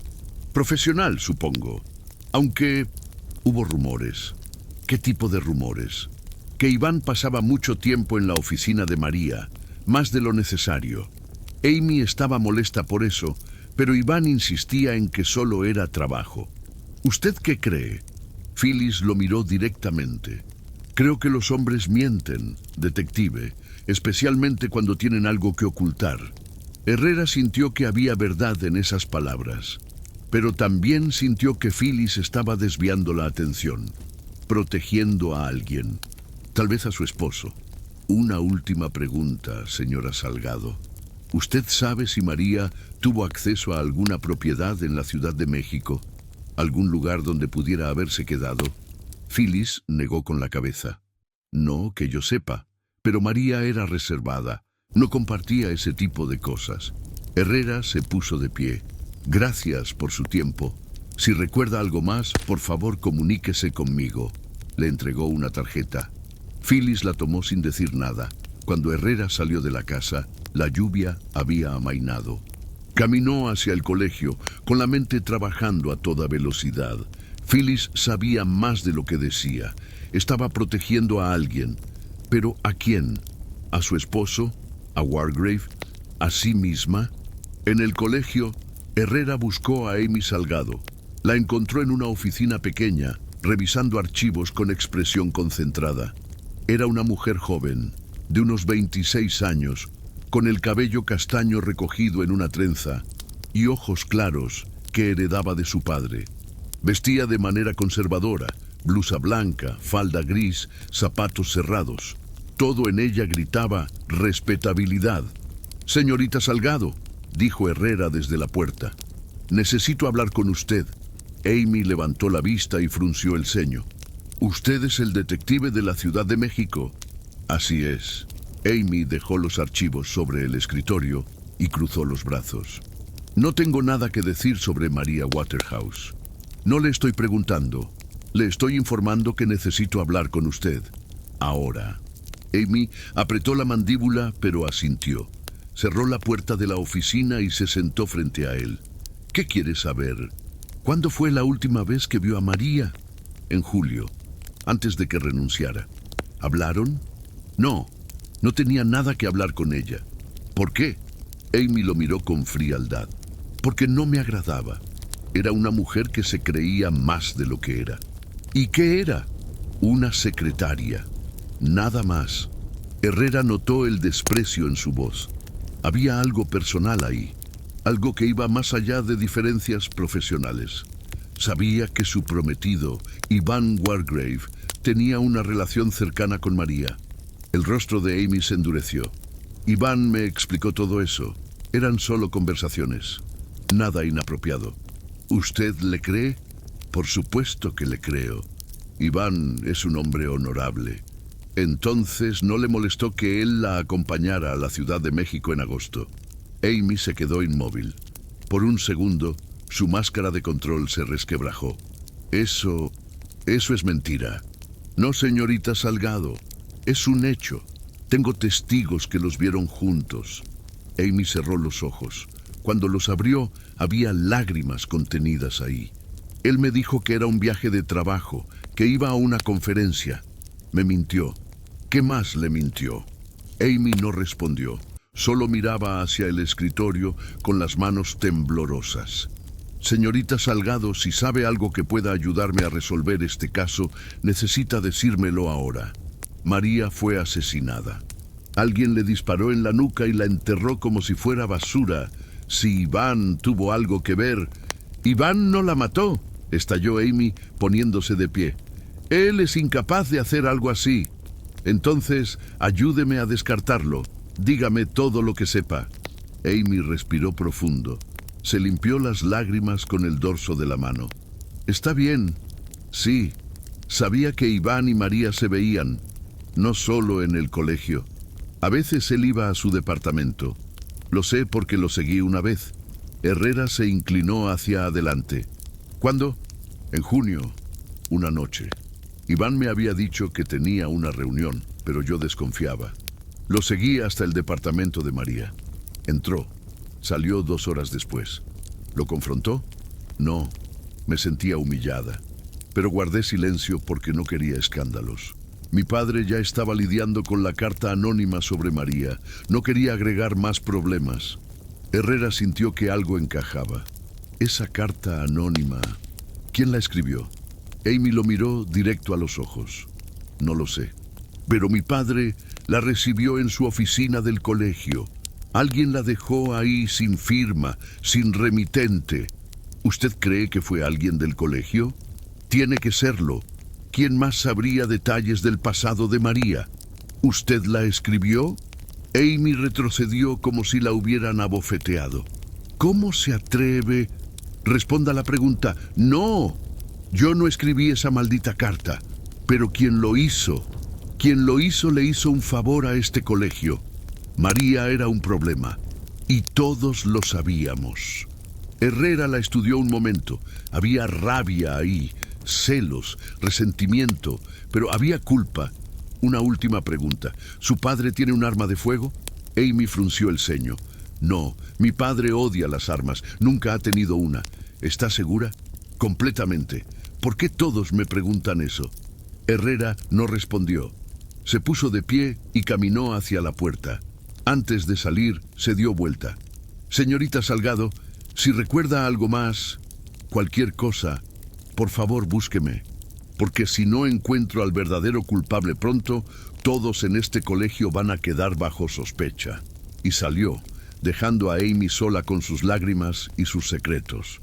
Profesional, supongo. Aunque hubo rumores. ¿Qué tipo de rumores? Que Iván pasaba mucho tiempo en la oficina de María, más de lo necesario. Amy estaba molesta por eso, pero Iván insistía en que solo era trabajo. ¿Usted qué cree? Phyllis lo miró directamente. Creo que los hombres mienten, detective, especialmente cuando tienen algo que ocultar. Herrera sintió que había verdad en esas palabras. pero también sintió que Phyllis estaba desviando la atención, protegiendo a alguien, tal vez a su esposo. Una última pregunta, señora Salgado. ¿Usted sabe si María tuvo acceso a alguna propiedad en la Ciudad de México? ¿Algún lugar donde pudiera haberse quedado? Phyllis negó con la cabeza. No, que yo sepa, pero María era reservada, no compartía ese tipo de cosas. Herrera se puso de pie. Gracias por su tiempo. Si recuerda algo más, por favor comuníquese conmigo. Le entregó una tarjeta. Phyllis la tomó sin decir nada. Cuando Herrera salió de la casa, la lluvia había amainado. Caminó hacia el colegio, con la mente trabajando a toda velocidad. Phyllis sabía más de lo que decía. Estaba protegiendo a alguien. ¿Pero a quién? ¿A su esposo? ¿A Wargrave? ¿A sí misma? En el colegio, Herrera buscó a Amy Salgado. La encontró en una oficina pequeña, revisando archivos con expresión concentrada. Era una mujer joven, de unos 26 años, con el cabello castaño recogido en una trenza y ojos claros que heredaba de su padre. Vestía de manera conservadora, blusa blanca, falda gris, zapatos cerrados. Todo en ella gritaba respetabilidad. «Señorita Salgado», dijo Herrera desde la puerta. «Necesito hablar con usted». Amy levantó la vista y frunció el ceño. «¿Usted es el detective de la Ciudad de México?» «Así es». Amy dejó los archivos sobre el escritorio y cruzó los brazos. «No tengo nada que decir sobre María Waterhouse. No le estoy preguntando. Le estoy informando que necesito hablar con usted. Ahora». Amy apretó la mandíbula, pero asintió. Cerró la puerta de la oficina y se sentó frente a él. «¿Qué quiere saber? ¿Cuándo fue la última vez que vio a María?» «En julio, antes de que renunciara». «¿Hablaron?» «No, no tenía nada que hablar con ella». «¿Por qué?» Amy lo miró con frialdad. «Porque no me agradaba. Era una mujer que se creía más de lo que era». «¿Y qué era?» «Una secretaria. Nada más». Herrera notó el desprecio en su voz. Había algo personal ahí, algo que iba más allá de diferencias profesionales. Sabía que su prometido, Iván Wargrave, tenía una relación cercana con María. El rostro de Amy se endureció. «Iván me explicó todo eso. Eran solo conversaciones. Nada inapropiado». «¿Usted le cree?» «Por supuesto que le creo. Iván es un hombre honorable». Entonces no le molestó que él la acompañara a la Ciudad de México en agosto. Amy se quedó inmóvil. Por un segundo, su máscara de control se resquebrajó. Eso es mentira». «No, señorita Salgado. Es un hecho. Tengo testigos que los vieron juntos». Amy cerró los ojos. Cuando los abrió, había lágrimas contenidas ahí. «Él me dijo que era un viaje de trabajo, que iba a una conferencia. Me mintió». «¿Qué más le mintió?» Amy no respondió. Solo miraba hacia el escritorio con las manos temblorosas. «Señorita Salgado, si sabe algo que pueda ayudarme a resolver este caso, necesita decírmelo ahora. María fue asesinada. Alguien le disparó en la nuca y la enterró como si fuera basura. Si Iván tuvo algo que ver...» «Iván no la mató», estalló Amy, poniéndose de pie. «Él es incapaz de hacer algo así. Entonces, ayúdeme a descartarlo. Dígame todo lo que sepa». Amy respiró profundo. Se limpió las lágrimas con el dorso de la mano. «Está bien. Sí, sabía que Iván y María se veían, no solo en el colegio. A veces él iba a su departamento. Lo sé porque lo seguí una vez». Herrera se inclinó hacia adelante. «¿Cuándo?» «En junio, una noche. Iván me había dicho que tenía una reunión, pero yo desconfiaba. Lo seguí hasta el departamento de María. Entró. Salió 2 horas después. ¿Lo confrontó? No. Me sentía humillada. Pero guardé silencio porque no quería escándalos. Mi padre ya estaba lidiando con la carta anónima sobre María. No quería agregar más problemas». Herrera sintió que algo encajaba. Esa carta anónima, ¿quién la escribió? Amy lo miró directo a los ojos. «No lo sé. Pero mi padre la recibió en su oficina del colegio. Alguien la dejó ahí sin firma, sin remitente. ¿Usted cree que fue alguien del colegio? Tiene que serlo. ¿Quién más sabría detalles del pasado de María? ¿Usted la escribió? Amy retrocedió como si la hubieran abofeteado. ¿Cómo se atreve? Responda la pregunta. No, yo no escribí esa maldita carta. Pero quien lo hizo le hizo un favor a este colegio. María era un problema. Y todos lo sabíamos. Herrera la estudió un momento. Había rabia ahí, celos, resentimiento, pero había culpa. Una última pregunta. ¿Su padre tiene un arma de fuego? Amy frunció el ceño. No, mi padre odia las armas. Nunca ha tenido una. ¿Está segura? Completamente. ¿Por qué todos me preguntan eso? Herrera no respondió. Se puso de pie y caminó hacia la puerta. Antes de salir, se dio vuelta. Señorita Salgado, si recuerda algo más, cualquier cosa, por favor búsqueme. Porque si no encuentro al verdadero culpable pronto, todos en este colegio van a quedar bajo sospecha. Y salió, dejando a Amy sola con sus lágrimas y sus secretos.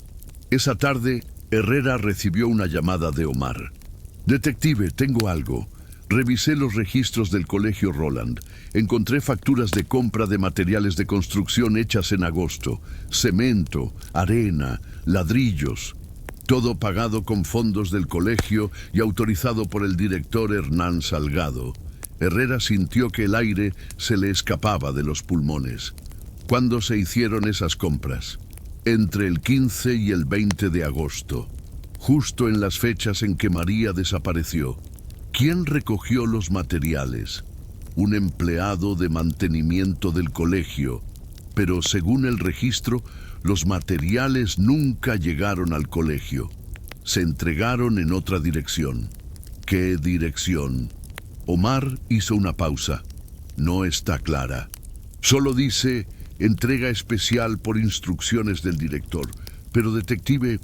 Esa tarde, Herrera recibió una llamada de Omar. Detective, tengo algo. Revisé los registros del Colegio Roland. Encontré facturas de compra de materiales de construcción hechas en agosto. Cemento, arena, ladrillos. Todo pagado con fondos del colegio y autorizado por el director Hernán Salgado. Herrera sintió que el aire se le escapaba de los pulmones. ¿Cuándo se hicieron esas compras? Entre el 15 y el 20 de agosto. Justo en las fechas en que María desapareció. ¿Quién recogió los materiales? Un empleado de mantenimiento del colegio. Pero según el registro, los materiales nunca llegaron al colegio. Se entregaron en otra dirección. ¿Qué dirección? Omar hizo una pausa. No está clara. Solo dice entrega especial por instrucciones del director. Pero, detective,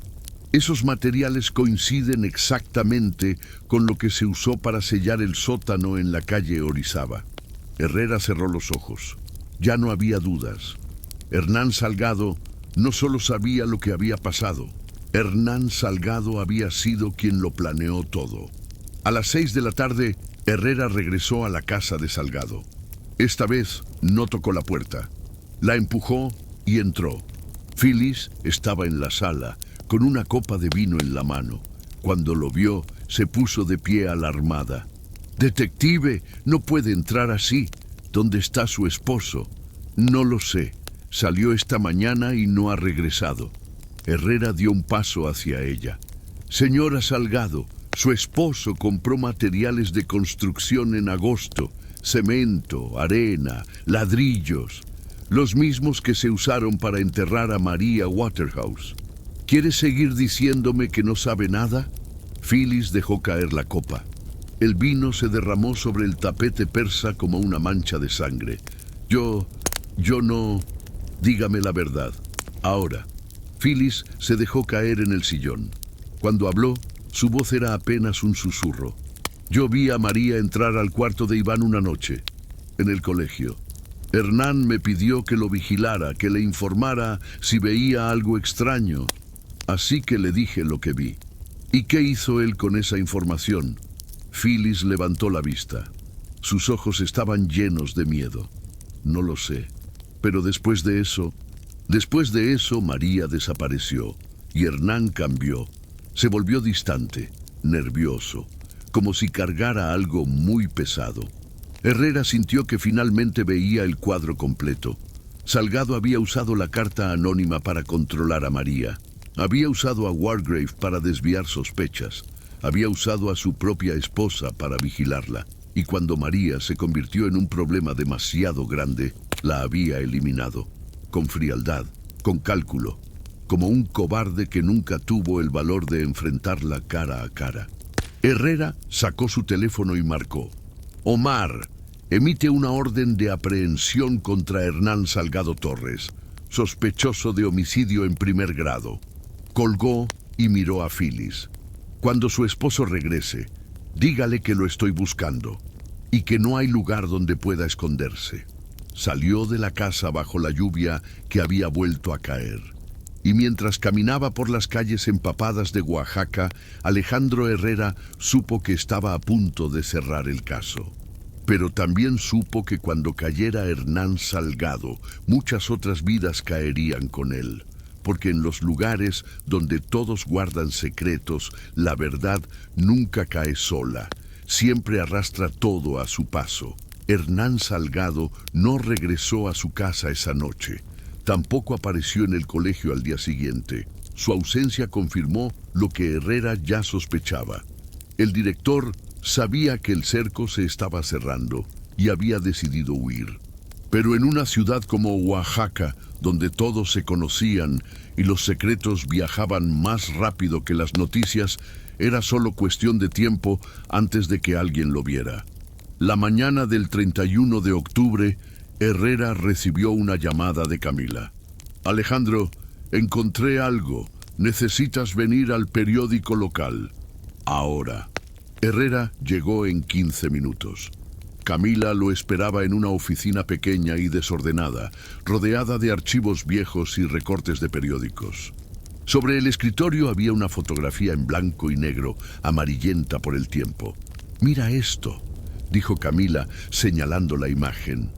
esos materiales coinciden exactamente con lo que se usó para sellar el sótano en la calle Orizaba. Herrera cerró los ojos. Ya no había dudas. Hernán Salgado no solo sabía lo que había pasado. Hernán Salgado había sido quien lo planeó todo. A las 6 de la tarde, Herrera regresó a la casa de Salgado. Esta vez no tocó la puerta. La empujó y entró. Phyllis estaba en la sala, con una copa de vino en la mano. Cuando lo vio, se puso de pie alarmada. «Detective, no puede entrar así. ¿Dónde está su esposo?» «No lo sé. Salió esta mañana y no ha regresado». Herrera dio un paso hacia ella. «Señora Salgado, su esposo compró materiales de construcción en agosto. Cemento, arena, ladrillos. Los mismos que se usaron para enterrar a María Waterhouse. ¿Quiere seguir diciéndome que no sabe nada?» Phyllis dejó caer la copa. El vino se derramó sobre el tapete persa como una mancha de sangre. Yo no... Dígame la verdad. Ahora. Phyllis se dejó caer en el sillón. Cuando habló, su voz era apenas un susurro. Yo vi a María entrar al cuarto de Iván una noche, en el colegio. Hernán me pidió que lo vigilara, que le informara si veía algo extraño. Así que le dije lo que vi. ¿Y qué hizo él con esa información? Phyllis levantó la vista. Sus ojos estaban llenos de miedo. No lo sé. Pero después de eso, María desapareció y Hernán cambió. Se volvió distante, nervioso, como si cargara algo muy pesado. Herrera sintió que finalmente veía el cuadro completo. Salgado había usado la carta anónima para controlar a María. Había usado a Wargrave para desviar sospechas. Había usado a su propia esposa para vigilarla. Y cuando María se convirtió en un problema demasiado grande, la había eliminado. Con frialdad, con cálculo. Como un cobarde que nunca tuvo el valor de enfrentarla cara a cara. Herrera sacó su teléfono y marcó. Omar, emite una orden de aprehensión contra Hernán Salgado Torres, sospechoso de homicidio en primer grado. Colgó y miró a Phyllis. Cuando su esposo regrese, dígale que lo estoy buscando y que no hay lugar donde pueda esconderse. Salió de la casa bajo la lluvia que había vuelto a caer. Y mientras caminaba por las calles empapadas de Oaxaca, Alejandro Herrera supo que estaba a punto de cerrar el caso. Pero también supo que cuando cayera Hernán Salgado, muchas otras vidas caerían con él. Porque en los lugares donde todos guardan secretos, la verdad nunca cae sola, siempre arrastra todo a su paso. Hernán Salgado no regresó a su casa esa noche. Tampoco apareció en el colegio al día siguiente. Su ausencia confirmó lo que Herrera ya sospechaba. El director sabía que el cerco se estaba cerrando y había decidido huir. Pero en una ciudad como Oaxaca, donde todos se conocían y los secretos viajaban más rápido que las noticias, era solo cuestión de tiempo antes de que alguien lo viera. La mañana del 31 de octubre, Herrera recibió una llamada de Camila. Alejandro, encontré algo. Necesitas venir al periódico local. Ahora. Herrera llegó en 15 minutos. Camila lo esperaba en una oficina pequeña y desordenada, rodeada de archivos viejos y recortes de periódicos. Sobre el escritorio había una fotografía en blanco y negro, amarillenta por el tiempo. «Mira esto», dijo Camila, señalando la imagen.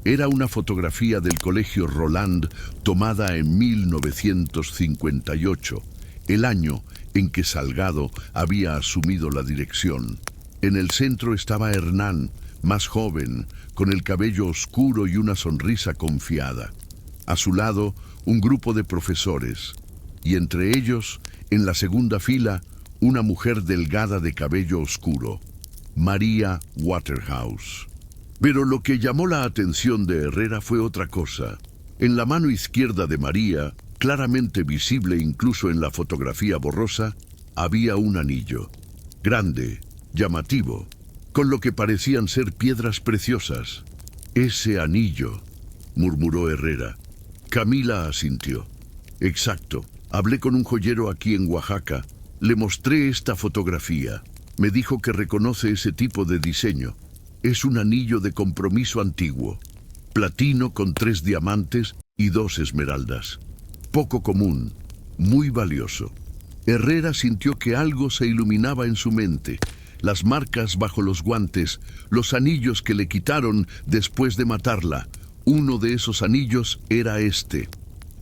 Era una fotografía del Colegio Roland tomada en 1958, el año en que Salgado había asumido la dirección. En el centro estaba Hernán, más joven, con el cabello oscuro y una sonrisa confiada. A su lado, un grupo de profesores, y entre ellos, en la segunda fila, una mujer delgada de cabello oscuro, María Waterhouse. Pero lo que llamó la atención de Herrera fue otra cosa. En la mano izquierda de María, claramente visible incluso en la fotografía borrosa, había un anillo, grande, llamativo, con lo que parecían ser piedras preciosas. «Ese anillo», murmuró Herrera. Camila asintió. «Exacto. Hablé con un joyero aquí en Oaxaca. Le mostré esta fotografía. Me dijo que reconoce ese tipo de diseño. Es un anillo de compromiso antiguo, platino con 3 diamantes y 2 esmeraldas. Poco común, muy valioso». Herrera sintió que algo se iluminaba en su mente. Las marcas bajo los guantes, los anillos que le quitaron después de matarla. Uno de esos anillos era este.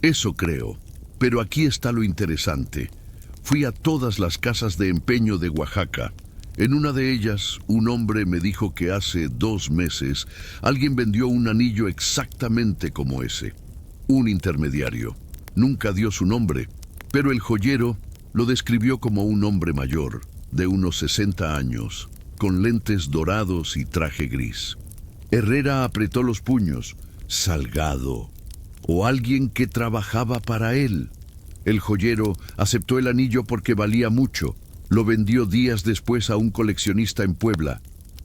Eso creo. Pero aquí está lo interesante. Fui a todas las casas de empeño de Oaxaca. En una de ellas, un hombre me dijo que hace 2 meses alguien vendió un anillo exactamente como ese. Un intermediario. Nunca dio su nombre, pero el joyero lo describió como un hombre mayor, de unos 60 años, con lentes dorados y traje gris. Herrera apretó los puños. Salgado. O alguien que trabajaba para él. El joyero aceptó el anillo porque valía mucho. Lo vendió días después a un coleccionista en Puebla,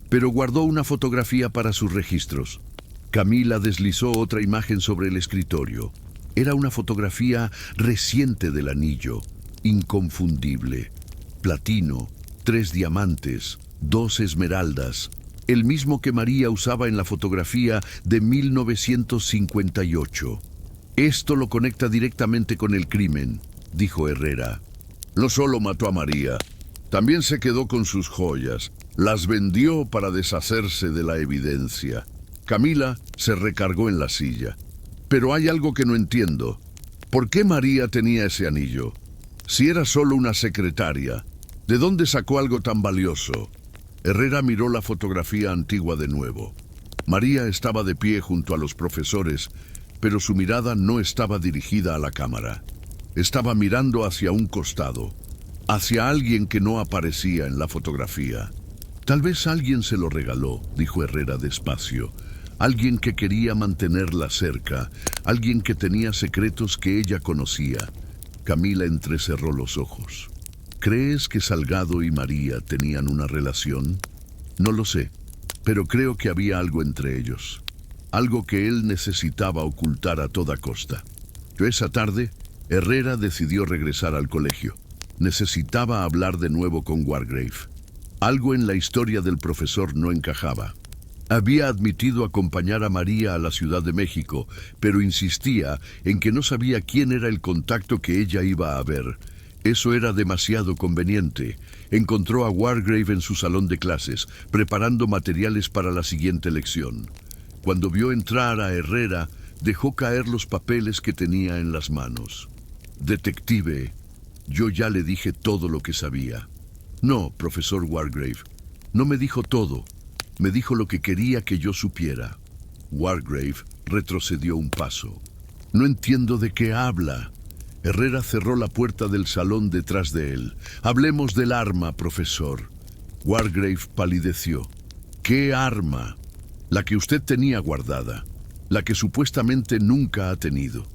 pero guardó una fotografía para sus registros. Camila deslizó otra imagen sobre el escritorio. Era una fotografía reciente del anillo, inconfundible. Platino, 3 diamantes, 2 esmeraldas, el mismo que María usaba en la fotografía de 1958. «Esto lo conecta directamente con el crimen», dijo Herrera. «No solo mató a María, también se quedó con sus joyas. Las vendió para deshacerse de la evidencia». Camila se recargó en la silla. «Pero hay algo que no entiendo. ¿Por qué María tenía ese anillo? Si era solo una secretaria, ¿de dónde sacó algo tan valioso?» Herrera miró la fotografía antigua de nuevo. María estaba de pie junto a los profesores, pero su mirada no estaba dirigida a la cámara. Estaba mirando hacia un costado, hacia alguien que no aparecía en la fotografía. «Tal vez alguien se lo regaló», dijo Herrera despacio. «Alguien que quería mantenerla cerca, alguien que tenía secretos que ella conocía». Camila entrecerró los ojos. «¿Crees que Salgado y María tenían una relación?» «No lo sé, pero creo que había algo entre ellos. Algo que él necesitaba ocultar a toda costa». Esa tarde, Herrera decidió regresar al colegio. Necesitaba hablar de nuevo con Wargrave. Algo en la historia del profesor no encajaba. Había admitido acompañar a María a la Ciudad de México, pero insistía en que no sabía quién era el contacto que ella iba a ver. Eso era demasiado conveniente. Encontró a Wargrave en su salón de clases, preparando materiales para la siguiente lección. Cuando vio entrar a Herrera, dejó caer los papeles que tenía en las manos. «Detective, yo ya le dije todo lo que sabía». «No, profesor Wargrave, no me dijo todo. Me dijo lo que quería que yo supiera». Wargrave retrocedió un paso. «No entiendo de qué habla». Herrera cerró la puerta del salón detrás de él. «Hablemos del arma, profesor». Wargrave palideció. «¿Qué arma?» «La que usted tenía guardada. La que supuestamente nunca ha tenido».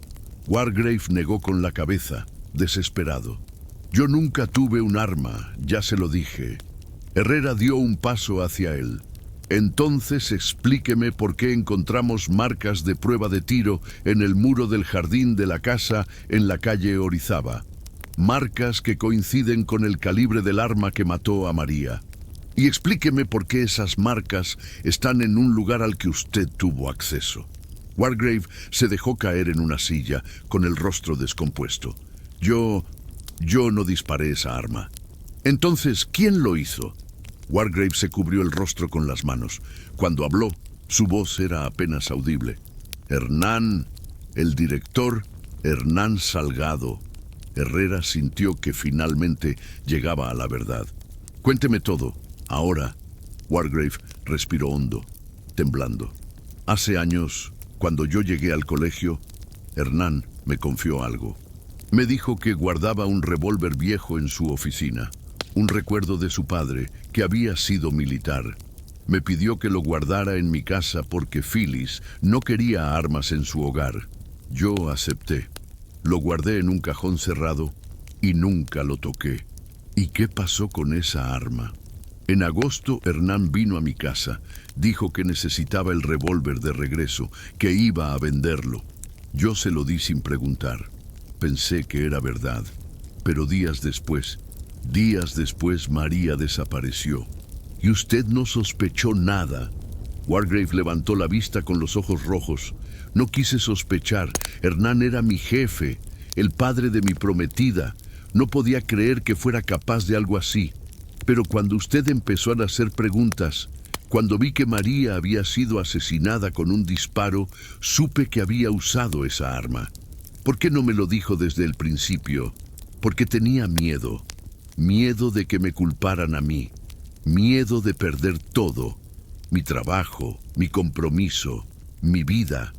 Wargrave negó con la cabeza, desesperado. «Yo nunca tuve un arma, ya se lo dije». Herrera dio un paso hacia él. «Entonces explíqueme por qué encontramos marcas de prueba de tiro en el muro del jardín de la casa en la calle Orizaba. Marcas que coinciden con el calibre del arma que mató a María. Y explíqueme por qué esas marcas están en un lugar al que usted tuvo acceso». Wargrave se dejó caer en una silla, con el rostro descompuesto. Yo no disparé esa arma». «Entonces, ¿quién lo hizo?» Wargrave se cubrió el rostro con las manos. Cuando habló, su voz era apenas audible. «Hernán, el director Hernán Salgado». Herrera sintió que finalmente llegaba a la verdad. «Cuénteme todo, ahora». Wargrave respiró hondo, temblando. «Hace años, cuando yo llegué al colegio, Hernán me confió algo. Me dijo que guardaba un revólver viejo en su oficina. Un recuerdo de su padre, que había sido militar. Me pidió que lo guardara en mi casa porque Phyllis no quería armas en su hogar. Yo acepté. Lo guardé en un cajón cerrado y nunca lo toqué». «¿Y qué pasó con esa arma?» «En agosto, Hernán vino a mi casa. Dijo que necesitaba el revólver de regreso, que iba a venderlo. Yo se lo di sin preguntar. Pensé que era verdad. Pero días después, María desapareció. Y usted no sospechó nada». Wargrave levantó la vista con los ojos rojos. «No quise sospechar. Hernán era mi jefe, el padre de mi prometida. No podía creer que fuera capaz de algo así. Pero cuando usted empezó a hacer preguntas, cuando vi que María había sido asesinada con un disparo, supe que había usado esa arma. ¿Por qué no me lo dijo desde el principio? Porque tenía miedo. Miedo de que me culparan a mí. Miedo de perder todo. Mi trabajo, mi compromiso, mi vida.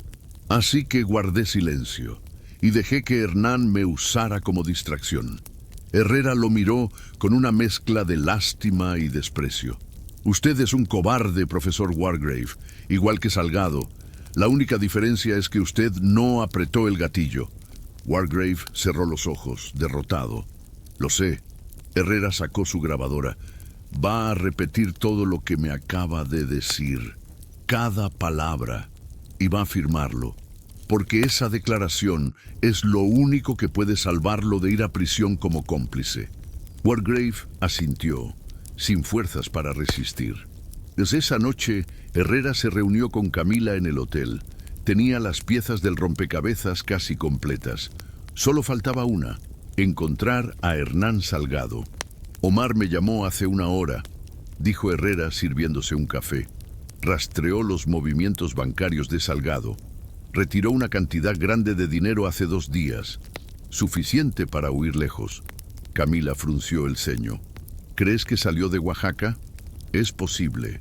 Así que guardé silencio y dejé que Hernán me usara como distracción». Herrera lo miró con una mezcla de lástima y desprecio. «Usted es un cobarde, profesor Wargrave, igual que Salgado. La única diferencia es que usted no apretó el gatillo». Wargrave cerró los ojos, derrotado. «Lo sé». Herrera sacó su grabadora. «Va a repetir todo lo que me acaba de decir, cada palabra, y va a firmarlo. Porque esa declaración es lo único que puede salvarlo de ir a prisión como cómplice». Wargrave asintió, sin fuerzas para resistir. Desde esa noche, Herrera se reunió con Camila en el hotel. Tenía las piezas del rompecabezas casi completas. Solo faltaba una: encontrar a Hernán Salgado. «Omar me llamó hace una hora», dijo Herrera sirviéndose un café. Rastreó los movimientos bancarios de Salgado. Retiró una cantidad grande de dinero hace 2 días, suficiente para huir lejos. Camila frunció el ceño. «¿Crees que salió de Oaxaca?» «Es posible.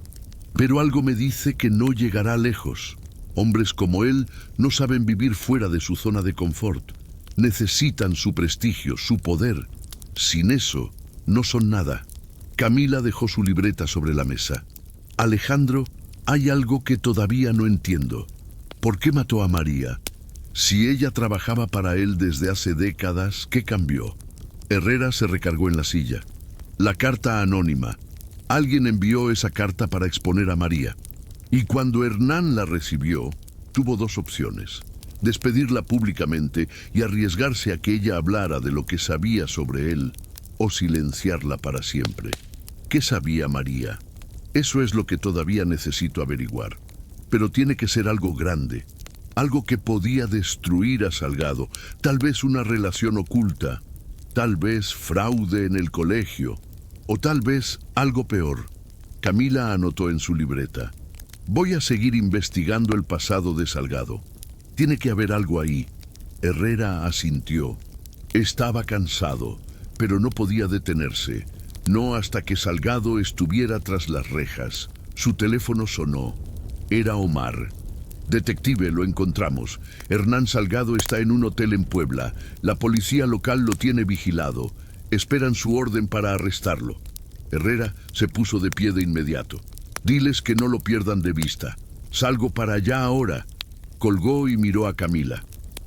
Pero algo me dice que no llegará lejos. Hombres como él no saben vivir fuera de su zona de confort. Necesitan su prestigio, su poder. Sin eso, no son nada». Camila dejó su libreta sobre la mesa. «Alejandro, hay algo que todavía no entiendo. ¿Por qué mató a María? Si ella trabajaba para él desde hace décadas, ¿qué cambió?» Herrera se recargó en la silla. «La carta anónima. Alguien envió esa carta para exponer a María. Y cuando Hernán la recibió, tuvo 2 opciones: despedirla públicamente y arriesgarse a que ella hablara de lo que sabía sobre él, o silenciarla para siempre. ¿Qué sabía María? Eso es lo que todavía necesito averiguar. Pero tiene que ser algo grande, algo que podía destruir a Salgado, tal vez una relación oculta, tal vez fraude en el colegio, o tal vez algo peor. Camila anotó en su libreta: voy a seguir investigando el pasado de Salgado. Tiene que haber algo ahí. Herrera asintió. Estaba cansado, pero no podía detenerse. No hasta que Salgado estuviera tras las rejas. Su teléfono sonó. Era Omar. Detective, lo encontramos. Hernán Salgado está en un hotel en Puebla. La policía local lo tiene vigilado. Esperan su orden para arrestarlo. Herrera se puso de pie de inmediato. Diles que no lo pierdan de vista. Salgo para allá ahora. Colgó y miró a Camila.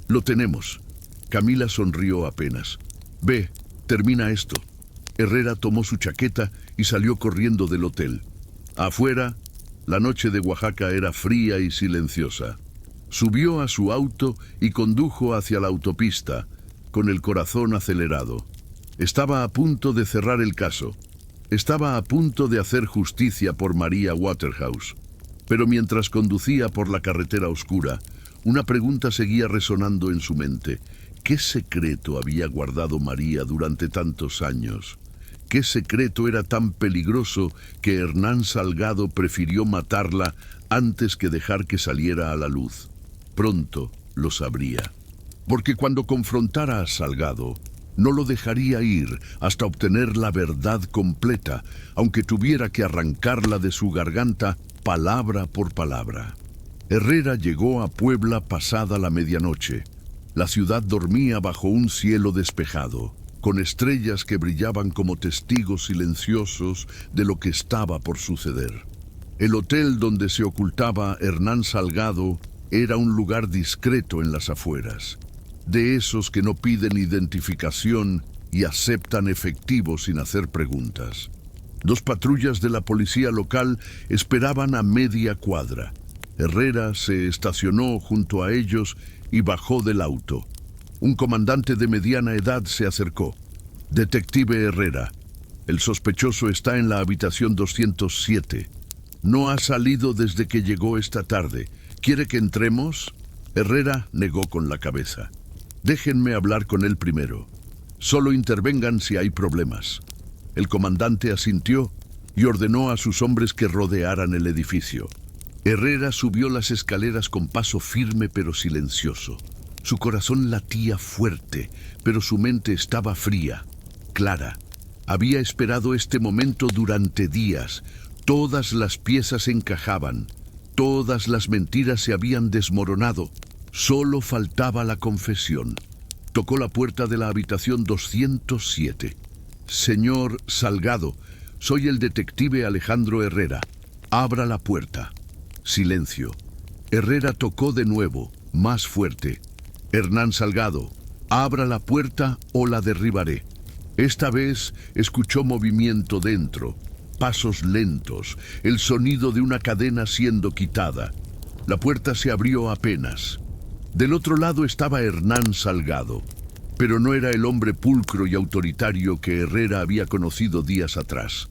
Lo tenemos. Camila sonrió apenas. Ve, termina esto. Herrera tomó su chaqueta y salió corriendo del hotel. Afuera, la noche de Oaxaca era fría y silenciosa. Subió a su auto y condujo hacia la autopista, con el corazón acelerado. Estaba a punto de cerrar el caso. Estaba a punto de hacer justicia por María Waterhouse. Pero mientras conducía por la carretera oscura, una pregunta seguía resonando en su mente. ¿Qué secreto había guardado María durante tantos años? ¿Qué secreto era tan peligroso que Hernán Salgado prefirió matarla antes que dejar que saliera a la luz? Pronto lo sabría. Porque cuando confrontara a Salgado, no lo dejaría ir hasta obtener la verdad completa, aunque tuviera que arrancarla de su garganta palabra por palabra. Herrera llegó a Puebla pasada la medianoche. La ciudad dormía bajo un cielo despejado, con estrellas que brillaban como testigos silenciosos de lo que estaba por suceder. El hotel donde se ocultaba Hernán Salgado era un lugar discreto en las afueras, de esos que no piden identificación y aceptan efectivo sin hacer preguntas. 2 patrullas de la policía local esperaban a media cuadra. Herrera se estacionó junto a ellos y bajó del auto. Un comandante de mediana edad se acercó. Detective Herrera, el sospechoso está en la habitación 207. No ha salido desde que llegó esta tarde. ¿Quiere que entremos? Herrera negó con la cabeza. Déjenme hablar con él primero. Solo intervengan si hay problemas. El comandante asintió y ordenó a sus hombres que rodearan el edificio. Herrera subió las escaleras con paso firme pero silencioso. Su corazón latía fuerte, pero su mente estaba fría, clara. Había esperado este momento durante días. Todas las piezas encajaban. Todas las mentiras se habían desmoronado. Solo faltaba la confesión. Tocó la puerta de la habitación 207. Señor Salgado, soy el detective Alejandro Herrera. Abra la puerta. Silencio. Herrera tocó de nuevo, más fuerte. Hernán Salgado, abra la puerta o la derribaré. Esta vez escuchó movimiento dentro, pasos lentos, el sonido de una cadena siendo quitada. La puerta se abrió apenas. Del otro lado estaba Hernán Salgado, pero no era el hombre pulcro y autoritario que Herrera había conocido días atrás.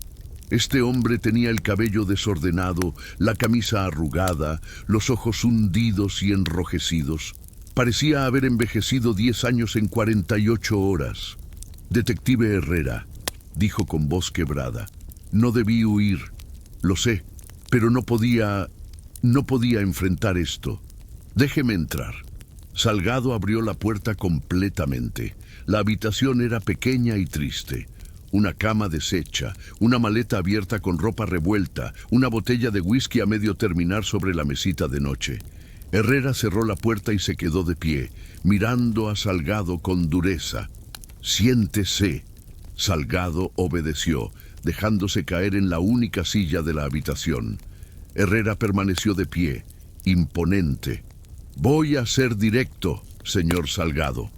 Este hombre tenía el cabello desordenado, la camisa arrugada, los ojos hundidos y enrojecidos. Parecía haber envejecido 10 años en 48 horas. Detective Herrera, dijo con voz quebrada, no debí huir, lo sé, pero no podía enfrentar esto. Déjeme entrar. Salgado abrió la puerta completamente. La habitación era pequeña y triste. Una cama deshecha, una maleta abierta con ropa revuelta, una botella de whisky a medio terminar sobre la mesita de noche. Herrera cerró la puerta y se quedó de pie, mirando a Salgado con dureza. «Siéntese». Salgado obedeció, dejándose caer en la única silla de la habitación. Herrera permaneció de pie, imponente. «Voy a ser directo, señor Salgado.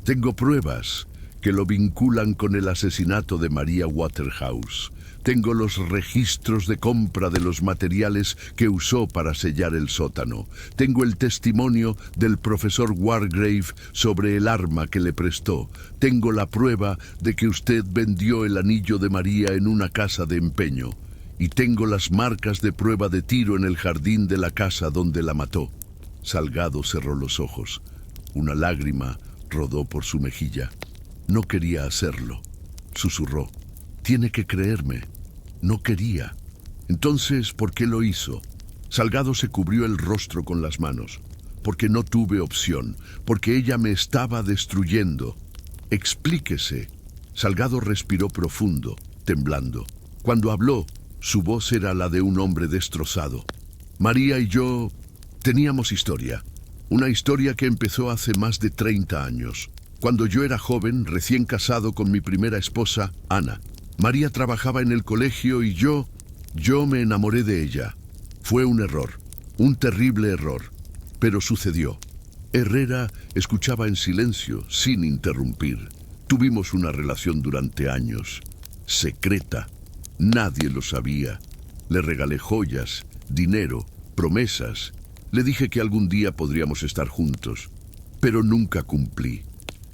Tengo pruebas que lo vinculan con el asesinato de María Waterhouse. Tengo los registros de compra de los materiales que usó para sellar el sótano. Tengo el testimonio del profesor Wargrave sobre el arma que le prestó. Tengo la prueba de que usted vendió el anillo de María en una casa de empeño. y tengo las marcas de prueba de tiro en el jardín de la casa donde la mató. Salgado cerró los ojos. Una lágrima rodó por su mejilla. No quería hacerlo. Susurró. Tiene que creerme. No quería. Entonces, ¿por qué lo hizo? Salgado se cubrió el rostro con las manos. Porque no tuve opción. Porque ella me estaba destruyendo. Explíquese. Salgado respiró profundo, temblando. Cuando habló, su voz era la de un hombre destrozado. María y yo teníamos historia. Una historia que empezó hace más de 30 años. Cuando yo era joven, recién casado con mi primera esposa, Ana. María trabajaba en el colegio y yo me enamoré de ella. Fue un error, un terrible error, pero sucedió. Herrera escuchaba en silencio, sin interrumpir. Tuvimos una relación durante años, secreta. Nadie lo sabía. Le regalé joyas, dinero, promesas. Le dije que algún día podríamos estar juntos, pero nunca cumplí.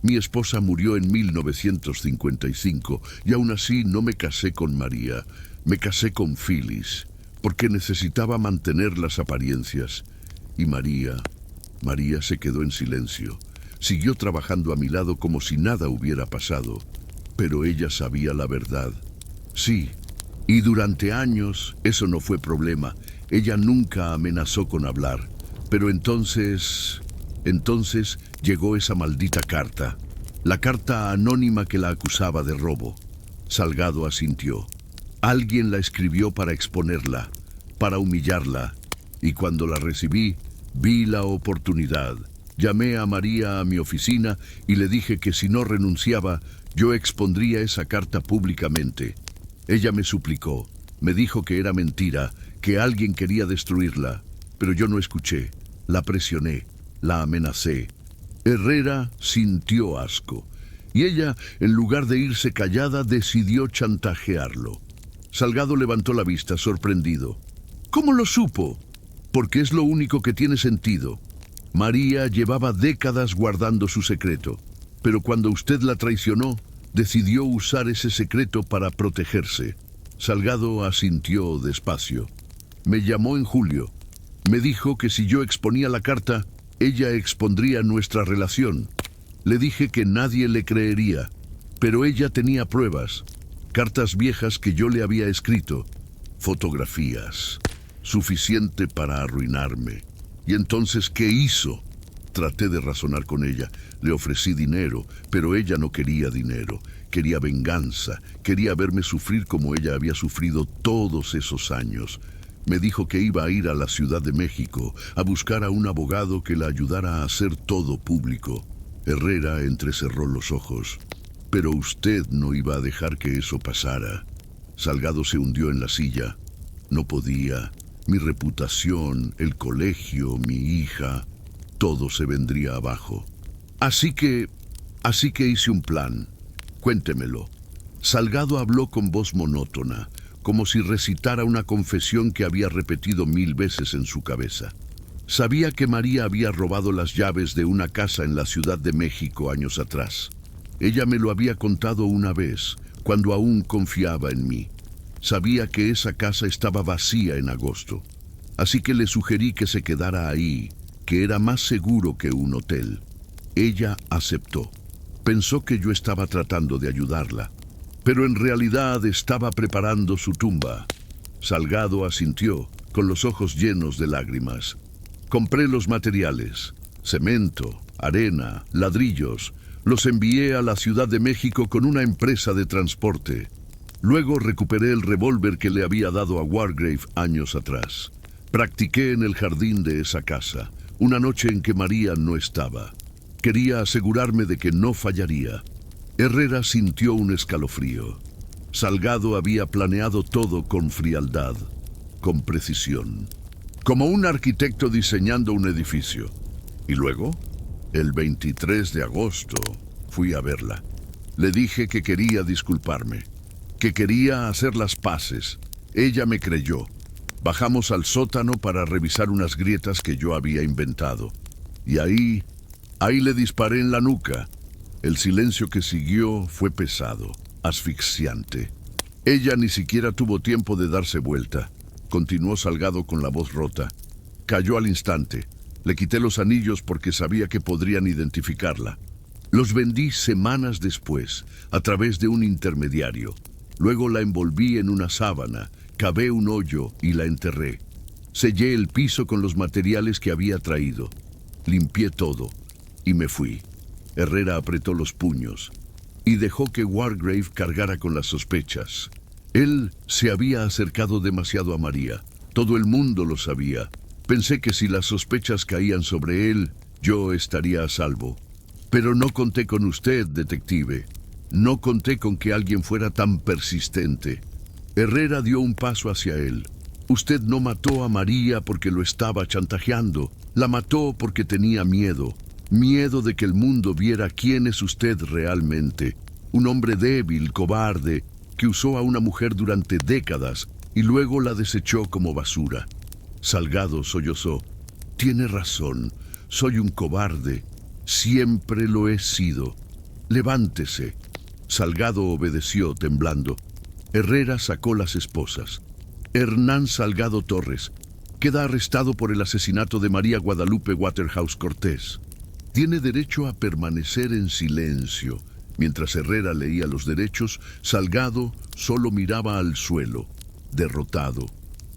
Mi esposa murió en 1955 y aún así no me casé con María. Me casé con Phyllis, porque necesitaba mantener las apariencias. Y María se quedó en silencio. Siguió trabajando a mi lado como si nada hubiera pasado. Pero ella sabía la verdad. Sí, y durante años eso no fue problema. Ella nunca amenazó con hablar. Pero entonces llegó esa maldita carta. La carta anónima que la acusaba de robo. Salgado asintió. Alguien la escribió para exponerla, para humillarla. Y cuando la recibí, vi la oportunidad. Llamé a María a mi oficina y le dije que si no renunciaba, yo expondría esa carta públicamente. Ella me suplicó, me dijo que era mentira, que alguien quería destruirla, pero yo no escuché. La presioné, la amenacé. Herrera sintió asco, y ella, en lugar de irse callada, decidió chantajearlo. Salgado levantó la vista, sorprendido. ¿Cómo lo supo? Porque es lo único que tiene sentido. María llevaba décadas guardando su secreto, pero cuando usted la traicionó, decidió usar ese secreto para protegerse. Salgado asintió despacio. Me llamó en julio. Me dijo que si yo exponía la carta, ella expondría nuestra relación. Le dije que nadie le creería, pero ella tenía pruebas. Cartas viejas que yo le había escrito. Fotografías. Suficiente para arruinarme. ¿Y entonces qué hizo? Traté de razonar con ella. Le ofrecí dinero, pero ella no quería dinero. Quería venganza. Quería verme sufrir como ella había sufrido todos esos años. Me dijo que iba a ir a la Ciudad de México a buscar a un abogado que la ayudara a hacer todo público. Herrera entrecerró los ojos. Pero usted no iba a dejar que eso pasara. Salgado se hundió en la silla. No podía. Mi reputación, el colegio, mi hija, todo se vendría abajo. Así que hice un plan. Cuéntemelo. Salgado habló con voz monótona, como si recitara una confesión que había repetido 1000 veces en su cabeza. Sabía que María había robado las llaves de una casa en la Ciudad de México años atrás. Ella me lo había contado una vez, cuando aún confiaba en mí. Sabía que esa casa estaba vacía en agosto, así que le sugerí que se quedara ahí, que era más seguro que un hotel. Ella aceptó. Pensó que yo estaba tratando de ayudarla, pero en realidad estaba preparando su tumba. Salgado asintió, con los ojos llenos de lágrimas. Compré los materiales, cemento, arena, ladrillos. Los envié a la Ciudad de México con una empresa de transporte. Luego recuperé el revólver que le había dado a Wargrave años atrás. Practiqué en el jardín de esa casa, una noche en que María no estaba. Quería asegurarme de que no fallaría. Herrera sintió un escalofrío. Salgado había planeado todo con frialdad, con precisión, como un arquitecto diseñando un edificio. Y luego, el 23 de agosto, fui a verla. Le dije que quería disculparme, que quería hacer las paces. Ella me creyó. Bajamos al sótano para revisar unas grietas que yo había inventado. Y ahí le disparé en la nuca. El silencio que siguió fue pesado, asfixiante. Ella ni siquiera tuvo tiempo de darse vuelta. Continuó Salgado con la voz rota. Cayó al instante. Le quité los anillos porque sabía que podrían identificarla. Los vendí semanas después, a través de un intermediario. Luego la envolví en una sábana, cavé un hoyo y la enterré. Sellé el piso con los materiales que había traído. Limpié todo y me fui. Herrera apretó los puños y dejó que Wargrave cargara con las sospechas. Él se había acercado demasiado a María. Todo el mundo lo sabía. Pensé que si las sospechas caían sobre él, yo estaría a salvo. Pero no conté con usted, detective. No conté con que alguien fuera tan persistente. Herrera dio un paso hacia él. Usted no mató a María porque lo estaba chantajeando. La mató porque tenía miedo. Miedo de que el mundo viera quién es usted realmente. Un hombre débil, cobarde, que usó a una mujer durante décadas y luego la desechó como basura. Salgado sollozó. Tiene razón. Soy un cobarde. Siempre lo he sido. Levántese. Salgado obedeció, temblando. Herrera sacó las esposas. Hernán Salgado Torres queda arrestado por el asesinato de María Guadalupe Waterhouse Cortés. Tiene derecho a permanecer en silencio. Mientras Herrera leía los derechos, Salgado solo miraba al suelo, derrotado.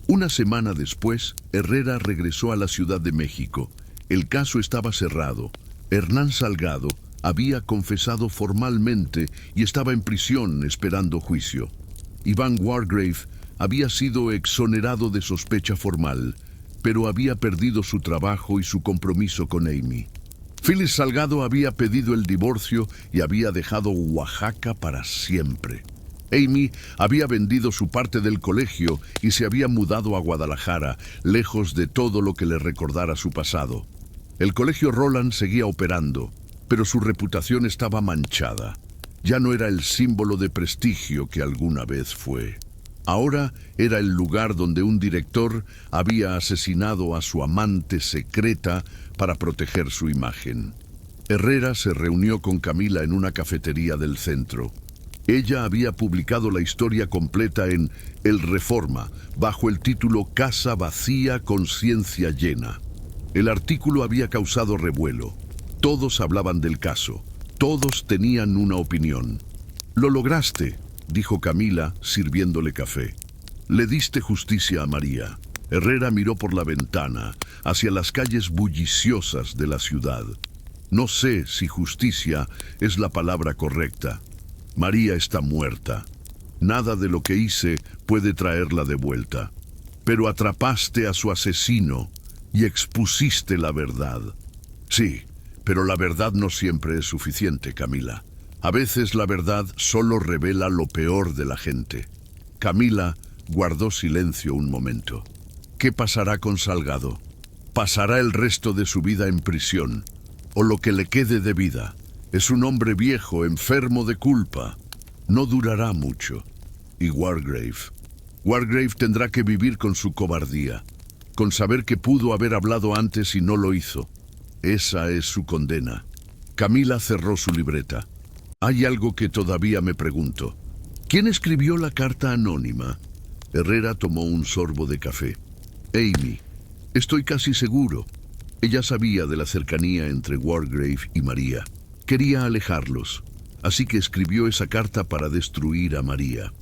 Una semana después, Herrera regresó a la Ciudad de México. El caso estaba cerrado. Hernán Salgado había confesado formalmente y estaba en prisión esperando juicio. Iván Wargrave había sido exonerado de sospecha formal, pero había perdido su trabajo y su compromiso con Amy. Phyllis Salgado había pedido el divorcio y había dejado Oaxaca para siempre. Amy había vendido su parte del colegio y se había mudado a Guadalajara, lejos de todo lo que le recordara su pasado. El colegio Roland seguía operando, pero su reputación estaba manchada. Ya no era el símbolo de prestigio que alguna vez fue. Ahora era el lugar donde un director había asesinado a su amante secreta para proteger su imagen. Herrera se reunió con Camila en una cafetería del centro. Ella había publicado la historia completa en El Reforma, bajo el título Casa vacía, conciencia llena. El artículo había causado revuelo. Todos hablaban del caso. Todos tenían una opinión. «Lo lograste», dijo Camila, sirviéndole café. «Le diste justicia a María». Herrera miró por la ventana, hacia las calles bulliciosas de la ciudad. «No sé si justicia es la palabra correcta. María está muerta. Nada de lo que hice puede traerla de vuelta. Pero atrapaste a su asesino y expusiste la verdad». «Sí, pero la verdad no siempre es suficiente, Camila. A veces la verdad solo revela lo peor de la gente». Camila guardó silencio un momento. ¿Qué pasará con Salgado? ¿Pasará el resto de su vida en prisión? ¿O lo que le quede de vida? Es un hombre viejo, enfermo de culpa. No durará mucho. Y Wargrave. Wargrave tendrá que vivir con su cobardía, con saber que pudo haber hablado antes y no lo hizo. Esa es su condena. Camila cerró su libreta. Hay algo que todavía me pregunto. ¿Quién escribió la carta anónima? Herrera tomó un sorbo de café. Amy. Estoy casi seguro. Ella sabía de la cercanía entre Wargrave y María. Quería alejarlos, así que escribió esa carta para destruir a María.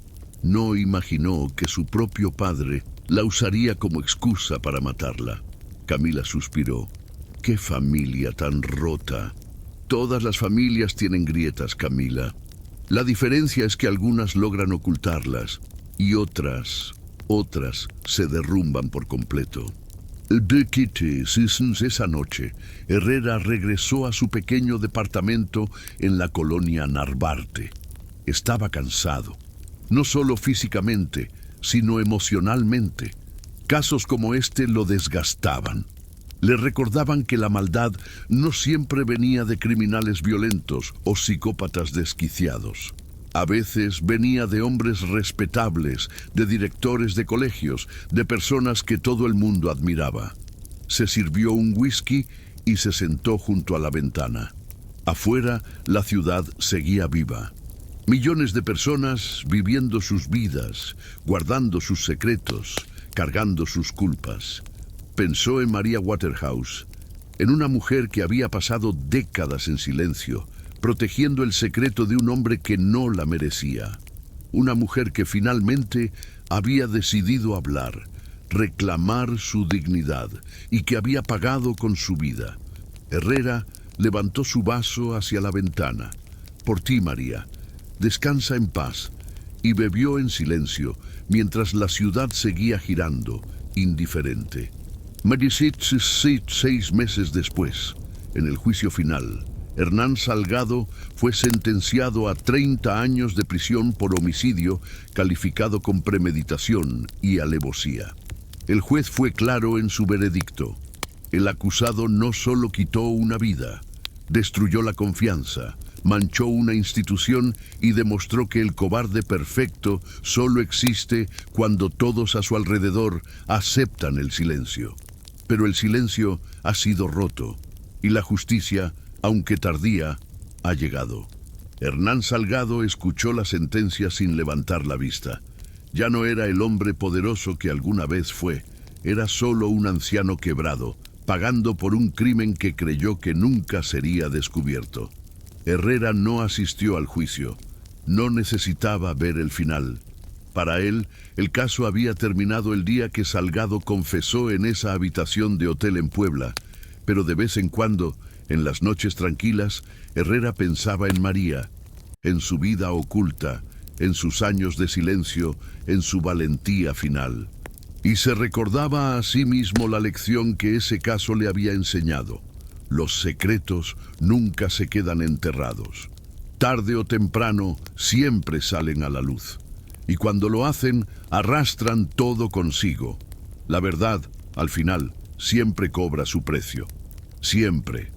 No imaginó que su propio padre la usaría como excusa para matarla. Camila suspiró. ¡Qué familia tan rota! Todas las familias tienen grietas, Camila. La diferencia es que algunas logran ocultarlas y otras se derrumban por completo. Esa noche, Herrera regresó a su pequeño departamento en la colonia Narvarte. Estaba cansado, no solo físicamente, sino emocionalmente. Casos como este lo desgastaban. Le recordaban que la maldad no siempre venía de criminales violentos o psicópatas desquiciados. A veces venía de hombres respetables, de directores de colegios, de personas que todo el mundo admiraba. Se sirvió un whisky y se sentó junto a la ventana. Afuera, la ciudad seguía viva. Millones de personas viviendo sus vidas, guardando sus secretos, cargando sus culpas. Pensó en María Waterhouse, en una mujer que había pasado décadas en silencio, protegiendo el secreto de un hombre que no la merecía. Una mujer que finalmente había decidido hablar, reclamar su dignidad y que había pagado con su vida. Herrera levantó su vaso hacia la ventana. Por ti, María, descansa en paz, y bebió en silencio mientras la ciudad seguía girando, indiferente. 6 meses después, en el juicio final, Hernán Salgado fue sentenciado a 30 años de prisión por homicidio calificado con premeditación y alevosía. El juez fue claro en su veredicto. El acusado no solo quitó una vida, destruyó la confianza, manchó una institución y demostró que el cobarde perfecto solo existe cuando todos a su alrededor aceptan el silencio. Pero el silencio ha sido roto y la justicia, aunque tardía, ha llegado. Hernán Salgado escuchó la sentencia sin levantar la vista. Ya no era el hombre poderoso que alguna vez fue, era solo un anciano quebrado, pagando por un crimen que creyó que nunca sería descubierto. Herrera no asistió al juicio, no necesitaba ver el final. Para él, el caso había terminado el día que Salgado confesó en esa habitación de hotel en Puebla, pero de vez en cuando, en las noches tranquilas, Herrera pensaba en María, en su vida oculta, en sus años de silencio, en su valentía final. Y se recordaba a sí mismo la lección que ese caso le había enseñado. Los secretos nunca se quedan enterrados. Tarde o temprano siempre salen a la luz. Y cuando lo hacen, arrastran todo consigo. La verdad, al final, siempre cobra su precio. Siempre.